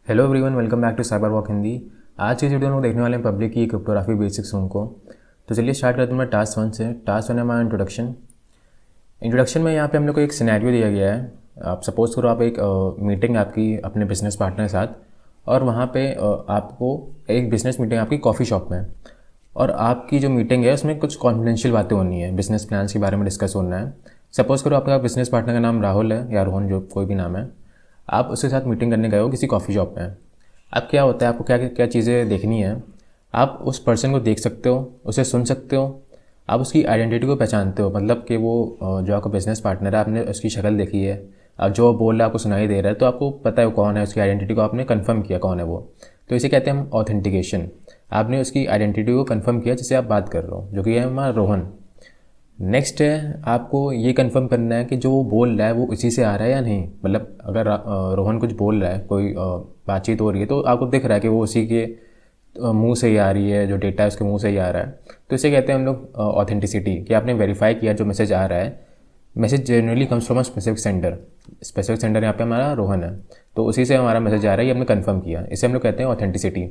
Hello everyone, welcome back to cyber walk Hindi. आज की video में लोग देखने वाले हैं पब्लिक की क्रिप्टोग्राफी बेसिक्स उनको। तो चलिए स्टार्ट करते हैं टास्क 1 से। टास्क 1 है हमारा इंट्रोडक्शन में यहाँ पे हम लोग को एक सिनेरियो दिया गया है। आप सपोज करो आप एक मीटिंग आपकी अपने बिजनेस पार्टनर के साथ, और वहाँ पे आपको एक बिजनेस मीटिंग आपकी कॉफ़ी शॉप में है, और आपकी जो मीटिंग है उसमें कुछ कॉन्फिडेंशियल बातें होनी है, बिजनेस प्लान्स के बारे में डिस्कस होना है। सपोज करो आपका बिजनेस पार्टनर का नाम राहुल है या रोहन, जो कोई भी नाम है। आप उसके साथ मीटिंग करने गए हो किसी कॉफ़ी शॉप में। अब क्या होता है, आपको क्या क्या चीज़ें देखनी है। आप उस पर्सन को देख सकते हो, उसे सुन सकते हो, आप उसकी आइडेंटिटी को पहचानते हो, मतलब कि वो जो आपका बिजनेस पार्टनर है, आपने उसकी शक्ल देखी है, अब जो बोल रहा है आपको सुनाई दे रहा है, तो आपको पता है वो कौन है, उसकी आइडेंटिटी को आपने कंफर्म किया कौन है वो। तो इसे कहते हैं हम ऑथेंटिकेशन। आपने उसकी आइडेंटिटी को कंफर्म किया जिससे आप बात कर रहे हो, जो कि है हमारा रोहन। नेक्स्ट है, आपको ये कंफर्म करना है कि जो वो बोल रहा है वो इसी से आ रहा है या नहीं। मतलब अगर रोहन कुछ बोल रहा है, कोई बातचीत हो रही है, तो आपको दिख रहा है कि वो उसी के मुंह से ही आ रही है, जो डेटा है उसके मुंह से ही आ रहा है। तो इसे कहते हैं हम लोग ऑथेंटिसिटी, कि आपने वेरीफाई किया जो मैसेज आ रहा है। Message generally comes from a specific sender. Specific sender यहाँ पे हमारा रोहन है, तो उसी से हमारा मैसेज आ रहा है, ये हमने कंफर्म किया। इसे हम लोग कहते हैं ऑथेंटिसिटी।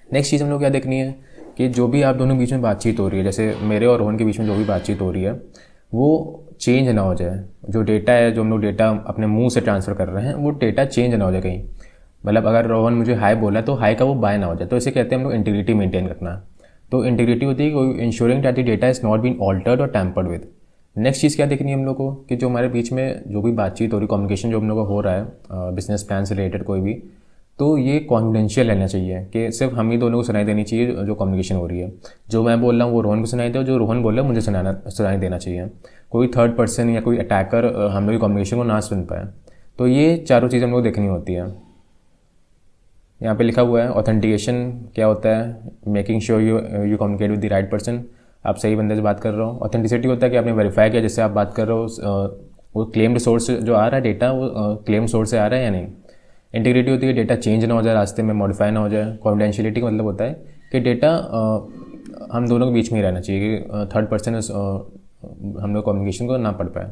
नेक्स्ट चीज़ हम लोग क्या देखनी है कि जो भी आप दोनों के बीच में बातचीत हो रही है, जैसे मेरे और रोहन के बीच में जो भी बातचीत हो रही है, वो चेंज ना हो जाए। जो डेटा है, जो हम लोग डेटा अपने मुंह से ट्रांसफ़र कर रहे हैं, वो डेटा चेंज ना हो जाए कहीं। मतलब अगर रोहन मुझे हाई बोला तो हाई का वो बाय ना हो जाए। तो इसे कहते हैं हम लोग इंटीग्रिटी मेंटेन करना। तो इंटीग्रिटी होती है ensuring that the data is not been altered और टैम्पर्ड विद। नेक्स्ट चीज़ क्या देखनी है हम लोग को कि जो हमारे बीच में जो भी बातचीत हो रही, कम्युनिकेशन जो हम लोग को हो रहा है बिजनेस प्लान से रिलेटेड कोई भी, तो ये कॉन्फिडेंशियल रहना चाहिए कि सिर्फ हम ही दोनों को सुनाई देनी चाहिए जो कम्युनिकेशन हो रही है। जो मैं बोल रहा हूँ वो रोहन को सुनाई दे, और जो रोहन बोल रहा है मुझे सुनाई देना चाहिए। कोई थर्ड पर्सन या कोई अटैकर हम लोग की कम्युनिकेशन को ना सुन पाए। तो ये चारों चीज़ें हम लोग देखनी होती है। यहाँ पे लिखा हुआ है ऑथेंटिकेशन क्या होता है, making sure you communicate with the right person, आप सही बंदे से बात कर रहे हो। ऑथेंटिसिटी होता है कि आपने वेरीफाई किया जिससे आप बात कर रहे हो, वो क्लेम्ड सोर्स जो आ रहा है डेटा, वो क्लेम सोर्स से आ रहा है या नहीं। इंटीग्रिटी होती है डेटा चेंज ना हो जाए, रास्ते में मॉडिफाई ना हो जाए। कॉन्फिडेंशियलिटी का मतलब होता है कि डेटा हम दोनों के बीच में ही रहना चाहिए, कि थर्ड पर्सन हम लोग कम्युनिकेशन को ना पढ़ पाए।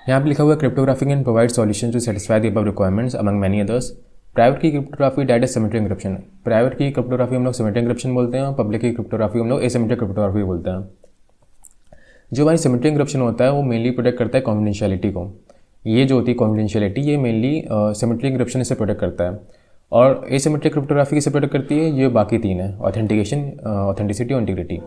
यहाँ पे लिखा हुआ है cryptography can provide solution to satisfy the above requirements among many others. Private key cryptography that is symmetric encryption. Private key cryptography हम लोग सिमेट्रिक एन्क्रिप्शन बोलते हैं, और पब्लिक की क्रिप्टोग्राफी हम लोग एसिमेट्रिक क्रिप्टोग्राफी बोलते हैं। जो हमारी सिमेट्रिक एन्क्रिप्शन होता है वो मेनली प्रोटेक्ट करता है कॉन्फिडेंशियलिटी को। ये जो होती है कॉन्फिडेंशियलिटी, ये मेनली सिमेट्रिक एन्क्रिप्शन से प्रोटेक्ट करता है। और एसिमेट्रिक क्रिप्टोग्राफी किसे प्रोटेक्ट करती है, ये बाकी तीन है, ऑथेंटिकेशन, ऑथेंटिसिटी और इंटीग्रिटी।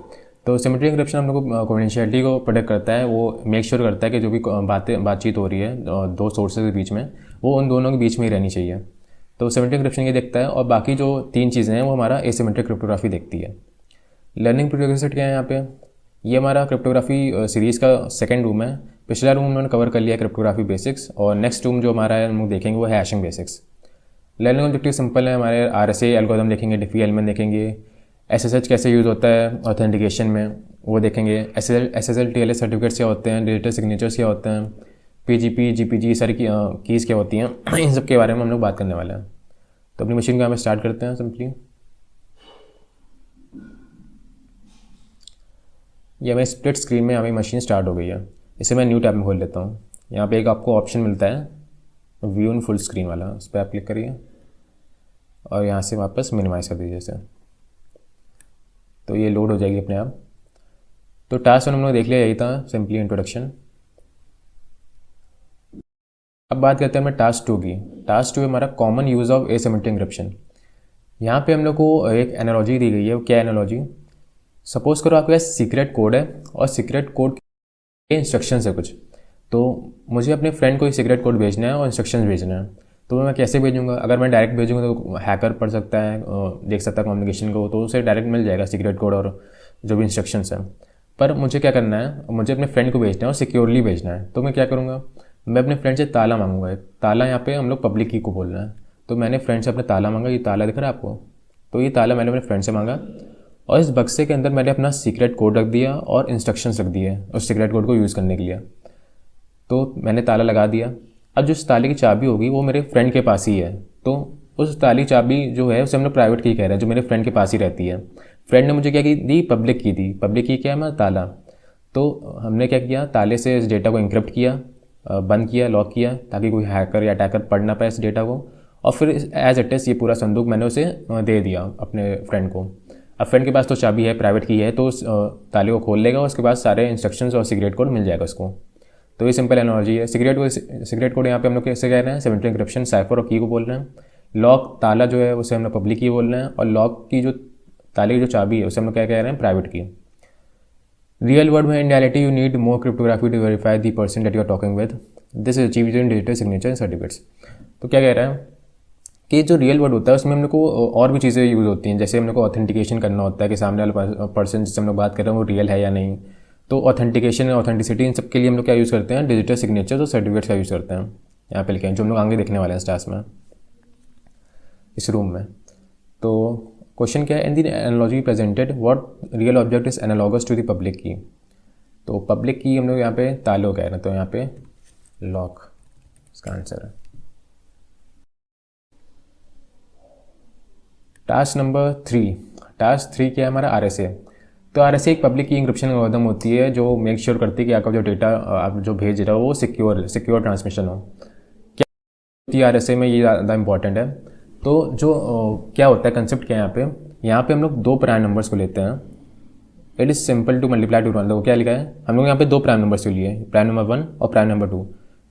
तो सिमेट्रिक एन्क्रिप्शन हम लोग को कॉन्फिडेंशियलिटी को प्रोटेक्ट करता है। वो मेक श्योर करता है कि जो भी बातचीत हो रही है दो सोर्सेज के बीच में, वो उन दोनों के बीच में ही रहनी चाहिए। तो सिमेट्रिक एन्क्रिप्शन ये देखता है, और बाकी जो तीन चीज़ें हैं वो हमारा एसिमेट्रिक क्रिप्टोग्राफी देखती है। लर्निंग प्रीरेक्विजिट क्या है यहाँ पे, ये हमारा क्रिप्टोग्राफी सीरीज़ का सेकंड रूम है। पिछला रूम उन्होंने कवर कर लिया क्रिप्टोग्राफी बेसिक्स, और नेक्स्ट रूम जो हमारा है हम लोग देखेंगे वो है hashing basics. Learning objective simple है, हमारे RSA एल्गोरिथम देखेंगे, डिफी एलिमेंट देखेंगे, SSH कैसे यूज़ होता है ऑथेंटिकेशन में वो देखेंगे, SSL TLS सर्टिफिकेट्स क्या होते हैं, डिजिटल सिग्नेचर्स क्या होते हैं, PGP GPG सारी कीज़ क्या होती हैं इन सब के बारे में हम लोग बात करने वाले हैं। तो अपनी मशीन को हमें स्टार्ट करते हैं सिंपली। ये हमें स्प्लिट स्क्रीन में हमें मशीन स्टार्ट हो गई है। इसे मैं न्यू टैब में खोल लेता हूँ। यहाँ पे एक आपको ऑप्शन मिलता है व्यू इन फुल स्क्रीन वाला, उस पर आप क्लिक करिए और यहाँ से वापस मिनिमाइज़ कर दीजिए इसे, तो ये लोड हो जाएगी अपने आप। तो टास्क 1 हम लोग देख लिया, यही था सिंपली इंट्रोडक्शन। अब बात करते हैं हमें टास्क 2 की। टास्क 2 हमारा common use of asymmetric encryption. यहाँ पे हम लोग को एक एनालॉजी दी गई है। वो क्या एनालॉजी, सपोज करो आपके पास सीक्रेट कोड है, और सीक्रेट कोड के इंस्ट्रक्शंस है कुछ। तो मुझे अपने फ्रेंड को एक सीक्रेट कोड भेजना है और इंस्ट्रक्शंस भेजना है। तो मैं कैसे भेजूँगा, अगर मैं डायरेक्ट भेजूँगा तो हैकर पढ़ सकता है, देख सकता है कम्युनिकेशन को, तो उसे डायरेक्ट मिल जाएगा सीक्रेट कोड और जो भी इंस्ट्रक्शंस हैं। पर मुझे क्या करना है, मुझे अपने फ्रेंड को भेजना है और सिक्योरली भेजना है। तो मैं क्या करूँगा, मैं अपने फ्रेंड से ताला मांगूंगा। ताला यहाँ पे हम लोग पब्लिक की को बोलना है। तो मैंने फ्रेंड से अपना ताला मांगा, ये ताला दिख रहा है आपको, तो ये ताला मैंने अपने फ्रेंड से मांगा, और इस बक्से के अंदर मैंने अपना सीक्रेट कोड रख दिया और इंस्ट्रक्शंस रख दिए उस सीक्रेट कोड को यूज़ करने के लिए। तो मैंने ताला लगा दिया। अब जो ताले की चाबी होगी वो मेरे फ्रेंड के पास ही है। तो उस ताले की चाबी जो है उसे हम लोग प्राइवेट की कह रहे हैं, जो मेरे फ्रेंड के पास ही रहती है। फ्रेंड ने मुझे क्या की दी, पब्लिक की दी। पब्लिक की क्या है, मैं ताला। तो हमने क्या किया, ताले से इस डेटा को इंक्रिप्ट किया, बंद किया, लॉक किया, ताकि कोई हैकर या अटैकर पढ़ ना पाए इस डेटा को। और फिर एज इट इज़ ये पूरा संदूक मैंने उसे दे दिया अपने फ्रेंड को। अब फ्रेंड के पास तो चाबी है, प्राइवेट की है, तो उस ताले को खोल लेगा और उसके बाद सारे इंस्ट्रक्शंस और सीक्रेट कोड मिल जाएगा उसको। तो ये सिंपल एनालॉजी है। सीक्रेट कोड यहाँ पे हम लोग कैसे कह रहे हैं, सिमेट्रिक एन्क्रिप्शन, साइफर और की को बोल रहे हैं। लॉक ताला जो है उसे हम लोग पब्लिक की बोल रहे हैं, और लॉक की जो ताले की जो चाबी है उसे हम लोग क्या कह रहे हैं, प्राइवेट की। रियल वर्ल्ड में in reality you need more cryptography to verify the person that you are talking with, this is achieved in digital signature and certificates. तो क्या कह रहा है कि जो रियल वर्ल्ड होता है उसमें हम लोग को और भी चीज़ें यूज़ होती हैं, जैसे हम लोग को ऑथेंटिकेशन करना होता है कि सामने वाला पर्सन जिससे हम लोग बात कर रहे हैं वो रियल है या नहीं। तो ऑथेंटिकेशन और ऑथेंटिसिटी इन सब के लिए हम लोग क्या यूज़ करते हैं, डिजिटल सिग्नेचर और सर्टिफिकेट्स का यूज़ करते हैं। यहाँ पे लिखे हैं जो हम लोग आगे देखने वाले हैं स्टार्स में, इस रूम में। तो क्वेश्चन क्या है, in the analogy presented what real object is analogous to the public key. तो पब्लिक की हम लोग यहाँ पे तालो कह रहे हैं, तो यहाँ पे लॉक इसका आंसर है। टास्क नंबर 3, टास्क 3 क्या है हमारा, RSA। तो RSA एक पब्लिक की इंक्रिप्शन एल्गोरिथम होती है जो मेक श्योर करती है कि आपका जो डेटा आप जो भेज रहे हो वो सिक्योर ट्रांसमिशन हो। क्या होती है RSA में, ये ज़्यादा इंपॉर्टेंट है। तो जो क्या होता है, कंसेप्ट क्या है यहाँ पे हम लोग 2 प्राइम नंबर्स को लेते हैं। It is simple to multiply two 1। देखो क्या लिखा है, हम लोग यहाँ पे 2 प्राइम नंबर्स को लिए, प्राइम नंबर 1 और प्राइम नंबर 2।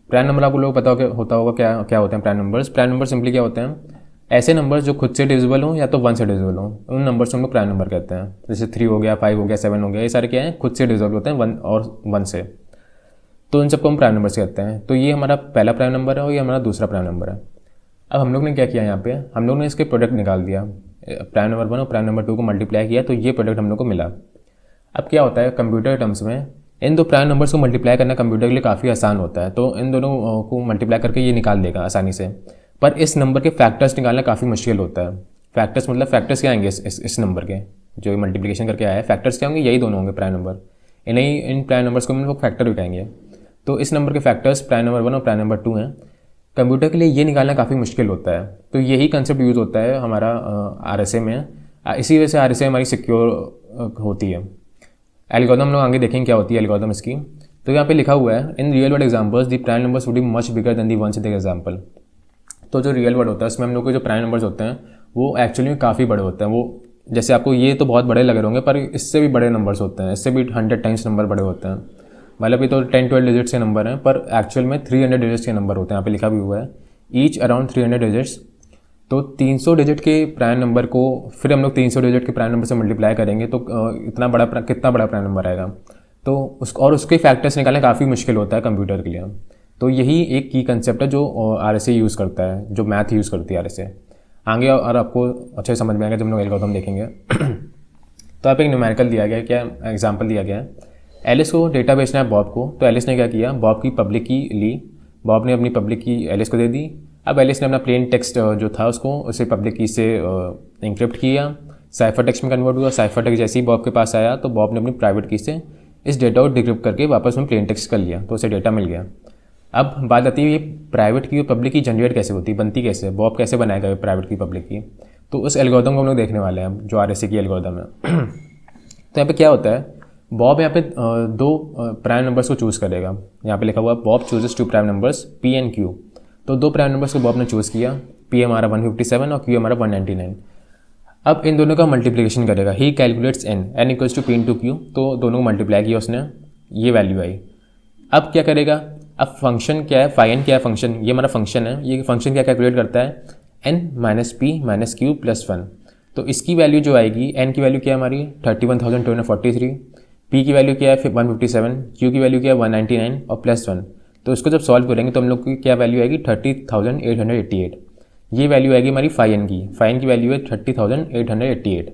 प्राइम नंबर आपको लोग पता होता होगा क्या होते हैं prime numbers. Prime number simply क्या होते हैं, ऐसे नंबर्स जो खुद से डिविजिबल हो या तो 1 से डिविजिबल हो, उन नंबर्स को हम लोग प्राइम नंबर कहते हैं। जैसे 3 हो गया, 5 हो गया, 7 हो गया, ये सारे क्या हैं, खुद से डिविजिबल होते हैं 1 और 1 से। तो इन सबको हम प्राइम नंबर्स कहते हैं। तो ये हमारा पहला प्राइम नंबर है और ये हमारा दूसरा प्राइम नंबर है। अब हम लोग ने क्या किया, यहाँ पे हम लोग ने इसके प्रोडक्ट निकाल दिया, प्राइम नंबर 1 और प्राइम नंबर 2 को मल्टीप्लाई किया, तो ये प्रोडक्ट हम लोग को मिला। अब क्या होता है कंप्यूटर टर्म्स में, इन 2 प्राइम नंबर्स को मल्टीप्लाई करना कंप्यूटर के लिए काफ़ी आसान होता है। तो इन दोनों को मल्टीप्लाई करके ये निकाल देगा आसानी से। पर इस नंबर के फैक्टर्स निकालना काफ़ी मुश्किल होता है। फैक्टर्स मतलब फैक्टर्स क्या आएंगे इस नंबर के, जो मल्टीप्लिकेशन करके आया है, फैक्टर्स क्या होंगे, यही दोनों होंगे प्राइम नंबर। इन प्राइम नंबर्स को हम लोग फैक्टर भी कहेंगे। तो इस नंबर के फैक्टर्स प्राइम नंबर 1 और प्राइम नंबर 2 हैं। कंप्यूटर के लिए ये निकालना काफ़ी मुश्किल होता है। तो यही कंसेप्ट यूज़ होता है हमारा RSA में। इसी वजह से RSA हमारी सिक्योर होती है। एल्गोरिथम हम लोग आगे देखेंगे क्या होती है एल्गोरिथम इसकी। तो यहाँ पे लिखा हुआ है, in real world examples the prime numbers would be much bigger than the one से एग्जाम्पल। तो जो रियल वर्ल्ड होता है उसमें हम लोग के जो प्राइम नंबर्स होते हैं वो एक्चुअली में काफ़ी बड़े होते हैं। वो जैसे आपको ये तो बहुत बड़े लग रहे होंगे, पर इससे भी बड़े नंबर्स होते हैं, इससे भी 100 टाइम्स नंबर बड़े होते हैं। मतलब ये तो 10-12 डिजिट्स के नंबर हैं, पर एक्चुअल में 300 डिजिट्स के नंबर होते हैं। यहाँ पे लिखा भी हुआ है ईच अराउंड 300 डिजिट्स। तो 300 डिजिट के प्राइम नंबर को फिर हम लोग 300 डिजिट के प्राइम नंबर से मल्टीप्लाई करेंगे तो कितना बड़ा प्राइम नंबर आएगा। तो उसके फैक्टर्स निकालना काफ़ी मुश्किल होता है कंप्यूटर के लिए। तो यही एक की कंसेप्ट है जो RSA यूज़ करता है, जो मैथ यूज़ करती है RSA। आगे और आपको अच्छे समझ में आएगा जब हम लोग एल्गोरिथम देखेंगे। तो आप एक न्यूमेरिकल दिया गया, क्या एग्जाम्पल दिया गया है, एलिस को डेटा बेचना है बॉब को। तो एलिस ने क्या किया, बॉब की पब्लिक की ली, बॉब ने अपनी पब्लिक की एलिस को दे दी। अब एलिस ने अपना प्लेन टेक्स्ट जो था उसको उसे पब्लिक की से इंक्रिप्ट किया, साइफर टेक्स्ट में कन्वर्ट हुआ। साइफर टेक्स्ट जैसे ही बॉब के पास आया तो बॉब ने अपनी प्राइवेट की से इस डेटा को डिक्रिप्ट करके वापस में प्लेन टेक्स्ट कर लिया, तो उसे डेटा मिल गया। अब बात आती है ये प्राइवेट की और पब्लिक की जनरेट कैसे होती है, बनती कैसे, बॉब कैसे बनाएगा प्राइवेट की पब्लिक की। तो उस एल्गोरिथम को हम लोग देखने वाले हैं जो RSA की एल्गोरिथम है। तो यहाँ पे क्या होता है, बॉब यहाँ पे 2 प्राइम नंबर्स को चूज़ करेगा। यहाँ पे लिखा हुआ Bob chooses 2 prime numbers P and Q। तो 2 प्राइम नंबर्स को बॉब ने चूज़ किया, P हमारा 157 और Q हमारा 199। अब इन दोनों का मल्टीप्लिकेशन करेगा, he calculates n equals to P into Q। तो दोनों को मल्टीप्लाई किया उसने, ये वैल्यू आई। अब क्या करेगा, अब फंक्शन क्या है, फाइन क्या है फंक्शन, ये हमारा फंक्शन है। ये फंक्शन क्या कैलकुलेट करता है, n minus P minus Q plus 1। तो इसकी वैल्यू जो आएगी, n की वैल्यू क्या है हमारी 31,243, P की वैल्यू क्या है 157, Q की वैल्यू क्या है 199 और प्लस 1। तो इसको जब सॉल्व करेंगे तो हम लोग की क्या वैल्यू आएगी 30,888। ये वैल्यू आएगी हमारी फाइन की वैल्यू है 30,888।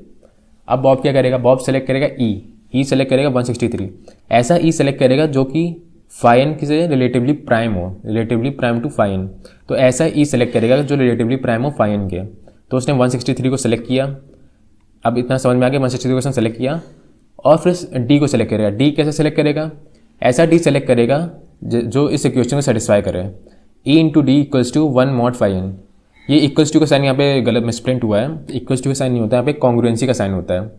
अब बॉब क्या करेगा, बॉब सेलेक्ट करेगा ई सेलेक्ट करेगा 163। ऐसा ई सेलेक्ट करेगा जो कि फाइन से रिलेटिवली प्राइम हो, रिलेटिवली प्राइम टू फाइन। तो ऐसा ई सेलेक्ट करेगा जो रिलेटिवली प्राइम हो फाइन के। तो उसने 163 को सेलेक्ट किया। अब इतना समझ में आ गया, 163 को उसने सेलेक्ट किया और फिर डी को सेलेक्ट करेगा। डी कैसे सेलेक्ट करेगा, ऐसा डी सेलेक्ट करेगा जो इस इक्वेशन को सेटिस्फाई करे। E into D equals to 1 mod phi n. ये इक्वल्स टू का साइन यहाँ पे गलत मिसप्रिंट हुआ है, इक्वल्स टू का साइन नहीं होता, यहाँ पे कॉन्ग्रुएंसी का साइन होता है।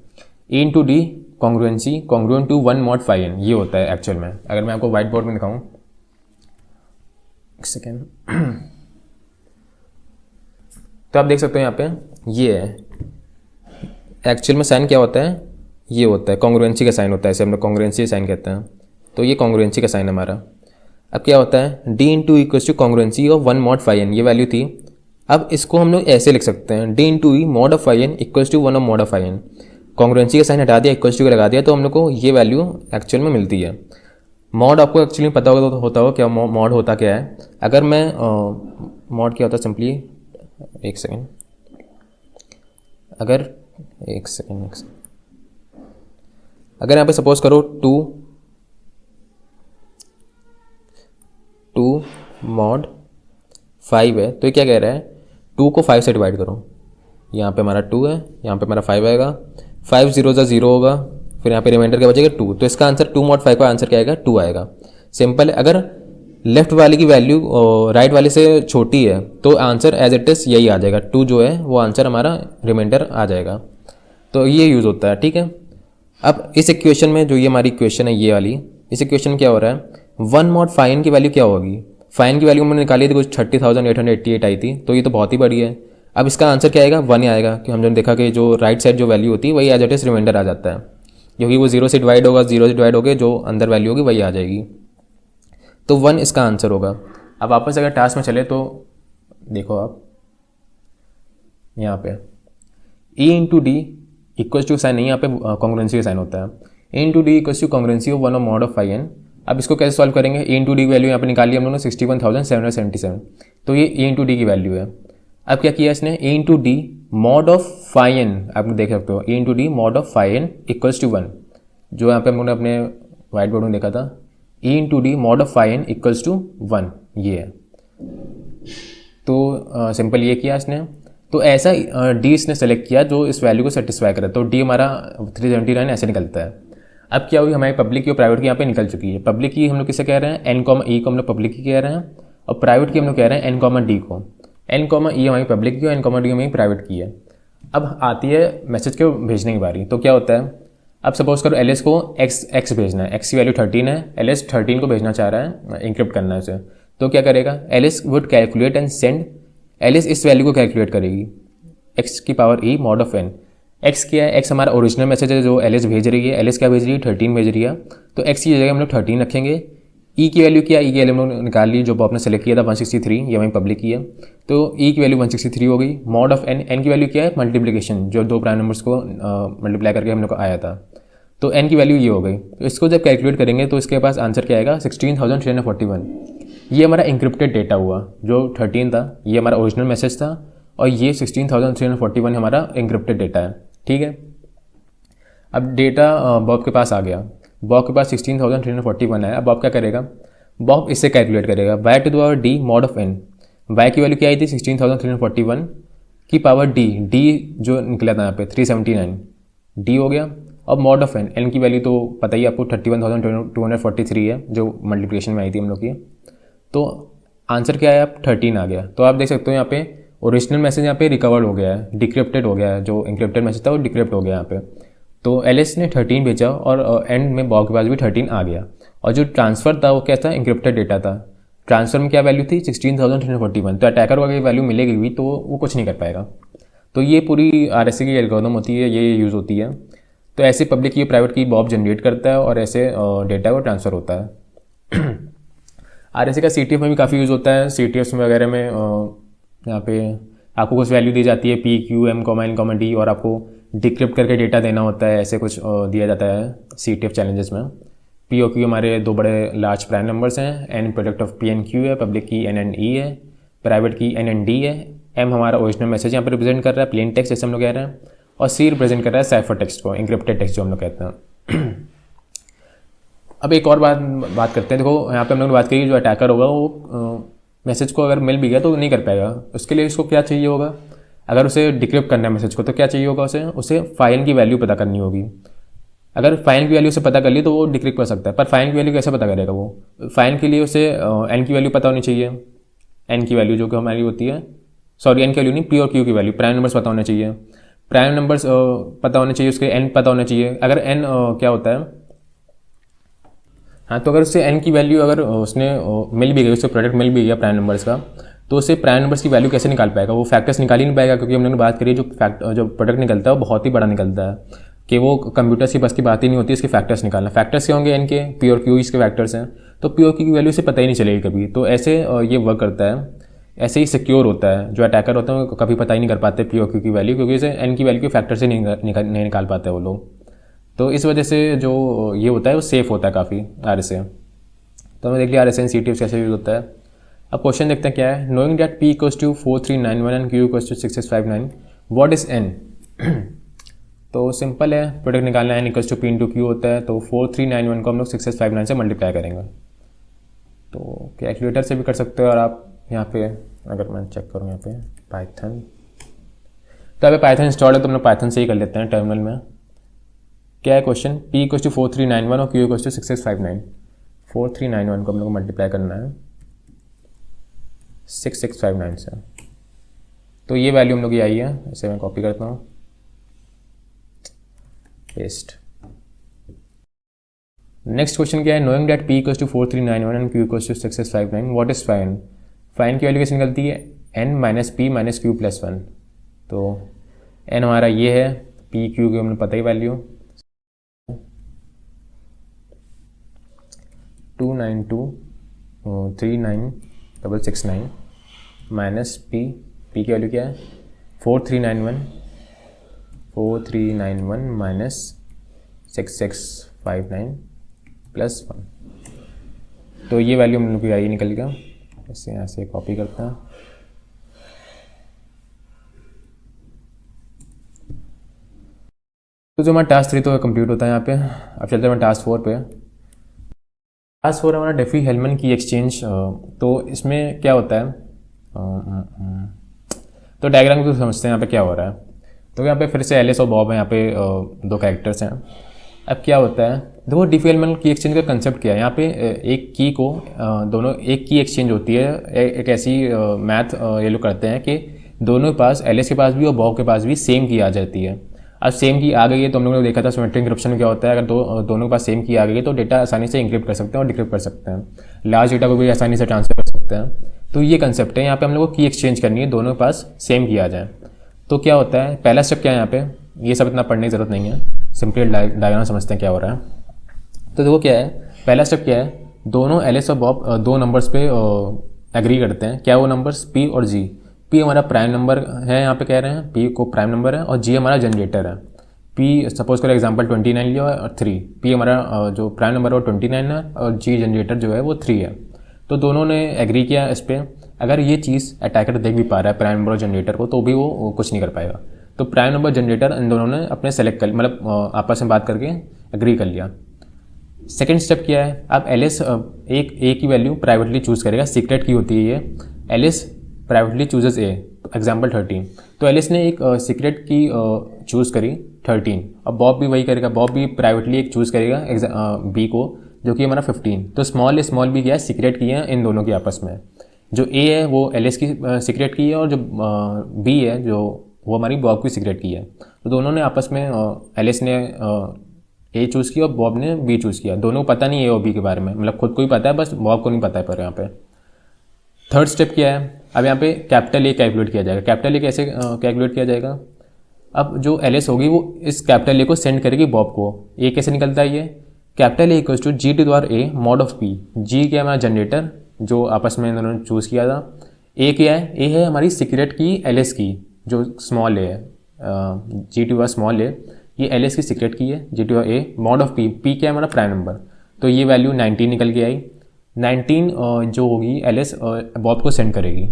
E into D congruency congruent to 1 mod phi n, ये होता है एक्चुअल में। अगर मैं आपको व्हाइट बोर्ड में दिखाऊँ, एक सेकेंड, तो आप देख सकते हो यहाँ पे ये है, एक्चुअल में साइन क्या होता है, ये होता है कॉन्ग्रुएंसी का साइन होता है, इसे हम लोग कॉन्ग्रुएंसी साइन कहते हैं। तो ये कॉन्ग्रुएंसी का साइन है हमारा। अब क्या होता है, D into equals to congruency of 1 mod phi n, ये वैल्यू थी। अब इसको हम लोग ऐसे लिख सकते हैं, D into E mod of phi n equals to 1 mod of phi n। Congruency का साइन हटा दिया, इक्वल्स टू का लगा दिया, तो हम लोग को ये वैल्यू एक्चुअल में मिलती है। मॉड आपको एक्चुअली पता होता हो क्या मॉड होता क्या है। अगर मैं मॉड क्या होता है सिंपली, एक सेकेंड, अगर एक सेकेंड अगर यहाँ पे सपोज करो 2 mod 5 है, तो ये क्या कह रहा है, 2 को 5 से डिवाइड करो। यहाँ पे हमारा 2 है, यहाँ पे हमारा 5 आएगा, 5 0 ज़ा 0 होगा, फिर यहाँ पे रिमाइंडर क्या बचेगा 2। तो इसका आंसर 2 mod 5 का आंसर क्या आएगा, 2 आएगा। सिंपल है। अगर लेफ्ट वाले की वैल्यू राइट वाले से छोटी है तो आंसर एज इट इज़ यही आ जाएगा, 2 जो है वो आंसर हमारा रिमाइंडर आ जाएगा। तो ये यूज़ होता है, ठीक है। अब इस इक्वेशन में जो ये हमारी इक्वेशन है ये वाली, इस इक्वेशन में क्या हो रहा है, 1 mod phi n की वैल्यू क्या होगी, phi n की वैल्यू मैंने निकाली थी कुछ 30,888 आई थी, तो ये तो बहुत ही बड़ी है। अब इसका आंसर क्या आएगा, 1 ही आएगा, कि हमने देखा कि जो राइट साइड जो वैल्यू होती है वही एज इट इज रिमाइंडर आ जाता है, क्योंकि वो 0 से डिवाइड होगा, 0 से डिवाइड होकर जो अंदर वैल्यू होगी वही आ जाएगी। तो 1 इसका आंसर होगा। अब वापस अगर टास्क में चले तो देखो आप यहाँ पे E into D equals to sign नहीं, यहाँ पे कॉन्ग्रुएंसी का साइन होता है। E into D equals to congruency of 1 mod of phi n। अब इसको कैसे सॉल्व करेंगे, ए इंटू डी की वैल्यू यहाँ पे निकाली हम लोगों ने 61,777, तो ये ए इंटू डी की वैल्यू है। अब क्या किया इसने, E into D mod of phi n, आप देख सकते हो E into D mod of phi n equals to 1, जो यहाँ पे हम लोगों ने अपने व्हाइट बोर्ड में देखा था, E into D mod of phi n equals to 1, ये है। तो सिंपल ये किया इसने। तो ऐसा डी इसने सेलेक्ट किया जो इस वैल्यू को सेटिस्फाई करे, तो डी हमारा 379 ऐसे निकलता है। अब क्या हुई, हमारी पब्लिक की और प्राइवेट की यहाँ पे निकल चुकी है। पब्लिक की हम लोग किसे कह रहे हैं, n, e को हम लोग पब्लिक की कह रहे हैं, और प्राइवेट की हम लोग कह रहे हैं n, d को। n, e हमारी पब्लिक की और n, d हमारी प्राइवेट की है। अब आती है मैसेज को भेजने की बारी। तो क्या होता है, अब सपोज करो एल को x भेजना है, x की वैल्यू 13 है, एल 13 को भेजना चाह रहा है, इंक्रिप्ट करना है उसे। तो क्या करेगा, L would calculate and send, L इस वैल्यू को कैलकुलेट करेगी, x की power e mod of n। x क्या है, x हमारा ओरिजिनल मैसेज है जो एल भेज रही है, एल क्या भेज रही है, 13 भेज रही है, तो x की जगह हम लोग 13 रखेंगे। e की वैल्यू क्या, e की वैल्यू हम लोग निकाल ली, जो आपने सेलेक्ट किया था 163, ये हमारी पब्लिक की है, तो e की वैल्यू 163 हो गई। मॉड ऑफ n, n की वैल्यू क्या है, मल्टीप्लिकेशन, जो दो प्राइम नंबर्स को मल्टीप्लाई करके हम लोग को आया था, तो n की वैल्यू ये हो गई। तो इसको जब कैलकुलेट करेंगे तो इसके पास आंसर क्या आएगा, 16,341। ये हमारा इंक्रिप्टेड डेटा हुआ, जो 13 था ये हमारा ओरिजिनल मैसेज था, और ये 16,341 हमारा इंक्रिप्टेड डेटा है, ठीक है। अब डेटा बॉब के पास आ गया, बॉब के पास 16,341 है। अब बॉब क्या करेगा, बॉब इससे कैलकुलेट करेगा, y to the power d mod of n। y की वैल्यू क्या आई थी, 16,341 की पावर d जो निकला था यहाँ पे 379, d हो गया। अब मॉड ऑफ n की वैल्यू तो पता ही आपको 31,243 है, जो मल्टीप्लिकेशन में आई थी हम लोग की। तो आंसर क्या है, अब 13 आ गया। तो आप देख सकते हो यहाँ पे ओरिजिनल मैसेज यहाँ पे रिकवर्ड हो गया है, डिक्रिप्टेड हो गया है, जो इंक्रिप्टेड मैसेज था वो डिक्रिप्ट हो गया यहाँ पे। तो एलिस ने 13 भेजा और एंड में बॉब के पास भी 13 आ गया, और जो ट्रांसफ़र था वो क्या था, इंक्रिप्टेड डेटा था। ट्रांसफ़र में क्या वैल्यू थी, 16,341। तो अटैकर को अगर वैल्यू मिलेगी भी तो वो कुछ नहीं कर पाएगा। तो ये पूरी RSA की एल्गोरिथम होती है, ये यूज़ होती है। तो ऐसे पब्लिक की प्राइवेट की बॉब जनरेट करता है और ऐसे डेटा को ट्रांसफ़र होता है। RSA का CTF में भी काफ़ी यूज़ होता है। CTF में वगैरह में यहाँ पे आपको कुछ वैल्यू दी जाती है P, Q, M, N, D, और आपको डिक्रिप्ट करके डेटा देना होता है, ऐसे कुछ दिया जाता है CTF चैलेंजेस में। P और Q हमारे दो बड़े लार्ज प्राइम नंबर्स हैं, N product of P and Q है, पब्लिक की N and E है, प्राइवेट की N and D है, M हमारा ओरिजिनल मैसेज यहाँ पर रिप्रेजेंट कर रहा है, प्लेन टेक्स्ट जैसे हम लोग कह रहे हैं, और C रिप्रेजेंट कर रहा है साइफर टेक्स्ट को, इंक्रिप्टेड टेक्स्ट जो हम लोग कहते हैं। अब एक और बात करते हैं। देखो यहाँ पे हम लोग ने बात करी, जो अटैकर होगा वो मैसेज को अगर मिल भी गया तो नहीं कर पाएगा। उसके लिए इसको क्या चाहिए होगा, अगर उसे डिक्रिप्ट करना है मैसेज को तो क्या चाहिए होगा, उसे फाइन की वैल्यू पता करनी होगी। अगर फाइन की वैल्यू उसे पता कर ली तो वो डिक्रिप्ट कर सकता है, पर फाइन की वैल्यू कैसे पता करेगा वो, फाइन के लिए उसे एन की वैल्यू पता होनी चाहिए, एन की वैल्यू जो कि हमारी होती है, सॉरी एन की वैल्यू नहीं, पी और क्यू की वैल्यू, प्राइम नंबर्स पता होने चाहिए, प्राइम नंबर्स पता होने चाहिए, उसके एन पता होना चाहिए। अगर एन क्या होता है, हाँ, तो अगर उससे एन की वैल्यू अगर उसने मिल भी गई, उससे प्रोडक्ट मिल भी गया प्राइम नंबर्स का, तो उससे प्राइम नंबर्स की वैल्यू कैसे निकाल पाएगा, वो फैक्टर्स निकाल ही नहीं पाएगा, क्योंकि हमने बात करी जो प्रोडक्ट निकलता है वो बहुत ही बड़ा निकलता है कि वो कंप्यूटर की बस की बात ही नहीं होती इसके फैक्टर्स निकालना। फैक्टर्स क्या होंगे, इनके पी और क्यू इसके फैक्टर्स हैं, तो पी और क्यू की वैल्यू से पता ही नहीं चलेगी कभी। तो ऐसे ये वर्क करता है, ऐसे ही सिक्योर होता है। जो अटैकर होते हैं वो कभी पता ही नहीं कर पाते पी और क्यू की वैल्यू, क्योंकि इसे एन की वैल्यू के फैक्टर से नहीं निकाल पाते वो लोग। तो इस वजह से जो ये होता है वो सेफ होता है काफ़ी आर एस ए। तो हमें देख लिया R S N C T F कैसे यूज होता है। अब क्वेश्चन देखते हैं क्या है। Knowing that P equals to 4391 and Q equals to 6659 what is N. तो सिंपल है, प्रोडक्ट निकालना है, N equals to P into Q होता है। तो 4391 को हम लोग 6659 से मल्टीप्लाई करेंगे। तो कैलकुलेटर से भी कर सकते हो, और आप यहाँ पे अगर मैं चेक करूँ यहाँ पे पाइथन, तो अगर पाइथन इंस्टॉल है तो हम लोग पाइथन से ही कर लेते हैं टर्मिनल में। क्या है क्वेश्चन, पी इक्वल्स टू 4391 और क्यू इक्वल्स टू 6659। 4391 को हम लोग मल्टीप्लाई करना है 6659 से। तो ये वैल्यू हम लोग की आई है, इसे मैं कॉपी करता हूँ, पेस्ट। नेक्स्ट क्वेश्चन क्या है, knowing that P equals to 4391 and Q equals to 6659 what is phi n. Phi n की वैल्यू कैसे निकलती है, N minus P minus Q plus 1। तो एन हमारा ये है, पी क्यू की हमें पता ही वैल्यू 2923969 माइनस पी की वैल्यू क्या है 4391 माइनस 6659 प्लस 1। तो ये वैल्यू हम लोग की आई निकल गया। इसे यहाँ से कॉपी करते हैं। तो जो हमारा टास्क 3 तो कंप्लीट होता है यहाँ पे। अब चलते हैं टास्क 4 पे। टास्क 4 हमारा डेफी हेलमन की एक्सचेंज। तो इसमें क्या होता है, तो डायग्राम को समझते हैं यहाँ पे क्या हो रहा है। तो यहाँ पे फिर से एलिस और बॉब है, यहाँ पे दो कैरेक्टर्स हैं। अब क्या होता है, देखो डेफी हेलमन की एक्सचेंज का कंसेप्ट क्या है। यहाँ पे एक की को दोनों एक की एक्सचेंज होती है। एक ऐसी मैथ ये लोग करते हैं कि दोनों के पास, एलिस के पास भी और बॉब के पास भी सेम की आ जाती है। अब सेम की आ गई है तो हम लोगों ने देखा था सिमेट्रिक इंक्रिप्शन में क्या होता है, अगर दोनों के पास सेम की आ गई है तो डेटा आसानी से इंक्रिप्ट कर सकते हैं और डिक्रिप्ट कर सकते हैं। लार्ज डेटा को भी आसानी से ट्रांसफर कर सकते हैं। तो ये कंसेप्ट है, यहाँ पे हम लोग को की एक्सचेंज करनी है, दोनों के पास सेम की आ जाए। तो क्या होता है, पहला स्टेप क्या है यहाँ पे, ये सब इतना पढ़ने की जरूरत नहीं है, सिंपली डायग्राम समझते हैं क्या हो रहा है। तो देखो क्या है, पहला स्टेप क्या है, दोनों एलिस और बॉब दो नंबर्स पे एग्री करते हैं। क्या वो नंबर्स, पी और जी। पी हमारा प्राइम नंबर है, यहाँ पे कह रहे हैं पी को प्राइम नंबर है, और जी हमारा जनरेटर है। पी सपोज करो एग्जांपल 29 लिया और 3। पी हमारा जो प्राइम नंबर है वो 29 है और जी जनरेटर जो है वो 3 है। तो दोनों ने एग्री किया इस पर। अगर ये चीज़ अटैकर देख भी पा रहा है प्राइम नंबर और जनरेटर को, तो भी वो कुछ नहीं कर पाएगा। तो प्राइम नंबर जनरेटर इन दोनों ने अपने सेलेक्ट कर, मतलब आपस में बात करके एग्री कर लिया। सेकेंड स्टेप क्या है, अब एलिस एक की वैल्यू प्राइवेटली चूज करेगा, सीक्रेट की होती है ये। एलिस प्राइवेटली चूजेस ए, एग्जाम्पल 13। तो एलिस ने एक सीक्रेट की चूज करी 13, और बॉब भी वही करेगा, बॉब भी प्राइवेटली एक चूज करेगा बी को, जो कि हमारा 15। तो स्मॉल बी क्या है, सीक्रेट की है इन दोनों की आपस में। जो ए है वो एलिस की सीक्रेट की है, और जो बी है जो वो हमारी बॉब की सीक्रेट की है। तो दोनों ने आपस में, एलिस ने ए चूज़ किया और बॉब ने बी चूज़ किया। दोनों को पता नहीं है ए और बी के बारे में, मतलब खुद को ही पता है, बस बॉब को नहीं पता है। पर यहाँ पे थर्ड स्टेप क्या है, अब यहाँ पे कैपिटल ए कैलकुलेट किया जाएगा। कैपिटल ए कैसे कैलकुलेट किया जाएगा, अब जो एलिस होगी वो इस कैपिटल ए को सेंड करेगी बॉब को। ए कैसे निकलता है, ये capital A equals to G to द्वारा A mod of P. G क्या है हमारा जनरेटर, जो आपस में इन्होंने चूज़ किया था। ए क्या है, ए है हमारी सीक्रेट की एलिस की, जो स्मॉल ए है, जी टू द्वारा स्मॉल ए, ये एलिस की सीक्रेट की है, G to A mod of P. P क्या है हमारा प्राइम नंबर। तो ये वैल्यू 19 निकल के आई। 19 जो होगी एलिस बॉब को सेंड करेगी,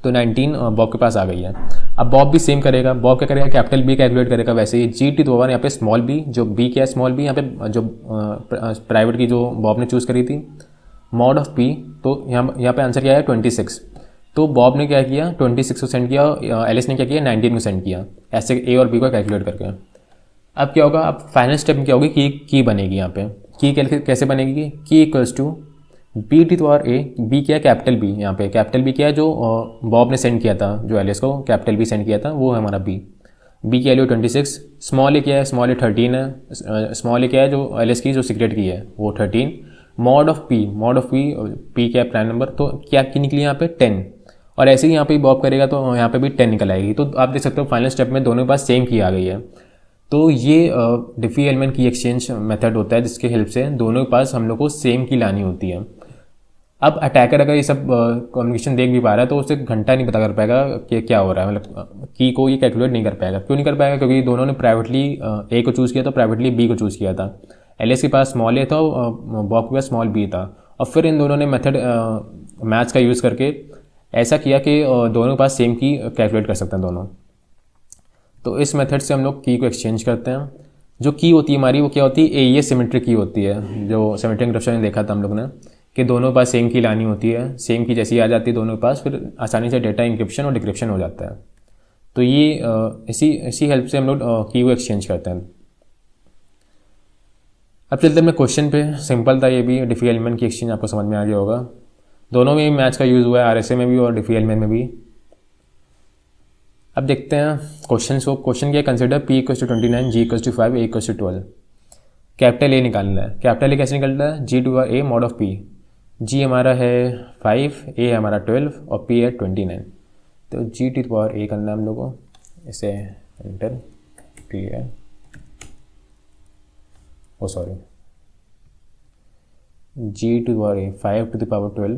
तो 19 बॉब के पास आ गई है। अब बॉब भी सेम करेगा, बॉब क्या करेगा, कैपिटल बी कैलकुलेट करेगा। वैसे ही जी टी दो बार यहाँ पे स्मॉल बी, जो बी क्या है स्मॉल बी, यहाँ पे जो प्राइवेट की जो बॉब ने चूज़ करी थी मॉड ऑफ पी। तो यहाँ पे आंसर क्या है 26। तो बॉब ने क्या किया 26 को सेंड किया, एलिस ने क्या किया 19 को सेंड किया, ऐसे ए और बी को कैलकुलेट करके। अब क्या होगा, अब फाइनल स्टेप में क्या होगी, की बनेगी। यहाँ पे की कैसे बनेगी, की इक्वल्स टू बी टी तो और ए, बी क्या है कैपिटल बी, यहाँ पे कैपिटल बी क्या है जो बॉब ने सेंड किया था, जो एलिस को कैपिटल बी सेंड किया था, वो है हमारा बी। बी की वैल्यू 26, स्मॉल ए क्या है, स्मॉल ए 13 है, स्मॉल ए क्या है जो एलिस की जो सीक्रेट की है वो 13। मॉड ऑफ पी, पी क्या है प्राइम नंबर, तो क्या की निकली यहाँ पे 10। और ऐसे ही यहाँ पे बॉब करेगा तो यहाँ पे भी 10 निकल आएगी। तो आप देख सकते हो फाइनल स्टेप में दोनों के पास सेम की आ गई है। तो ये डिफी एलिमेंट की एक्सचेंज मेथड होता है जिसके हेल्प से दोनों के पास हम लोग को सेम की लानी होती है। अब अटैकर अगर ये सब कम्युनिकेशन देख भी पा रहा है तो उसे घंटा नहीं पता कर पाएगा कि क्या हो रहा है, मतलब की को ये कैलकुलेट नहीं कर पाएगा। क्यों नहीं कर पाएगा? क्योंकि दोनों ने प्राइवेटली ए को चूज़ किया था, प्राइवेटली बी को चूज़ किया था। एलिस के पास स्मॉल ए था और बॉब के पास स्मॉल बी था, और फिर इन दोनों ने मेथड मैथ्स का यूज़ करके ऐसा किया कि दोनों के पास सेम की कैलकुलेट कर सकते हैं दोनों। तो इस मेथड से हम लोग की को एक्सचेंज करते हैं। जो की होती है हमारी वो क्या होती है? ये सिमेट्रिक की होती है, जो सिमेट्रिक इंटरप्शन में देखा था हम लोग ने कि दोनों के पास सेम की लानी होती है। सेम की जैसी आ जाती है दोनों के पास, फिर आसानी से डेटा इंक्रिप्शन और डिक्रिप्शन हो जाता है। तो ये इसी हेल्प से हम लोग की को एक्सचेंज करते हैं। अब चलते हैं क्वेश्चन पे। सिंपल था ये भी, डिफी एलिमेंट की एक्सचेंज आपको समझ में आ गया होगा। दोनों में मैथ्स का यूज़ हुआ है, आरएसए में भी और डिफी एलिमेंट में भी। अब देखते हैं क्वेश्चन को। क्वेश्चन क्या है? Consider P = 29, G = 5, A = 12। Capital A निकालना है। कैपिटल ए कैसे निकलता है? G⁴ A mod of P। G हमारा है 5, A हमारा 12 और P है 29। तो G⁴ करना है हम लोग को, इसे enter clear, oh sorry, G⁴ 5 to the power 12,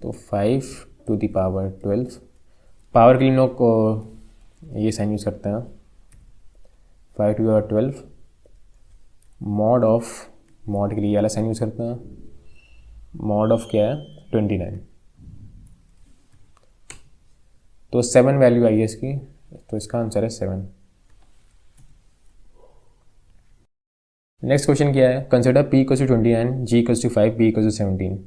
तो 5 to the power 12। पावर के लिए लोग को ये साइन यूज़ करते हैं, 5 to the power 12। मॉड के लिए वाला साइन यूज़ करते हैं। मॉड ऑफ क्या है? 29। तो 7 वैल्यू आई है इसकी, तो इसका आंसर है 7। नेक्स्ट क्वेश्चन क्या है? Consider P = 29, G = 5, B = 17।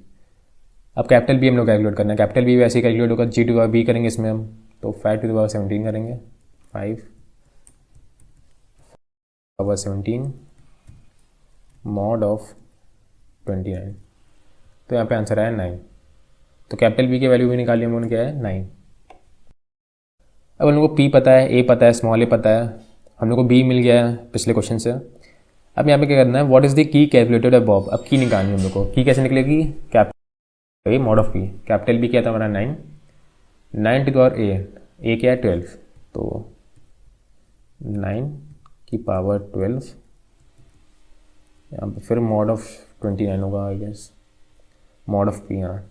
अब कैपिटल बी हम लोग कैलकुलेट करना है। कैपिटल बी वैसे ही कैलकुलेट होगा, G⁴ करेंगे इसमें हम, तो 5 to the power 17 करेंगे। 5 power 17 मॉड ऑफ 29, तो यहाँ पे आंसर आया 9। तो कैपिटल बी की वैल्यू भी निकाली हम लोगों ने, क्या है? 9। अब हम लोग को P पता है, A पता है, स्मॉल ए पता है, हम लोग को B मिल गया है पिछले क्वेश्चन से। अब यहाँ पे क्या करना है? What is the key calculated by Bob. अब की निकालनी है हम लोग को। की कैसे निकलेगी? Capital mod of P। Capital B क्या था हमारा? 9। 9 to the power A क्या है? 12। तो 9 की पावर 12, यहाँ पे फिर मॉड ऑफ 29 होगा I guess, mod of P। हाँ,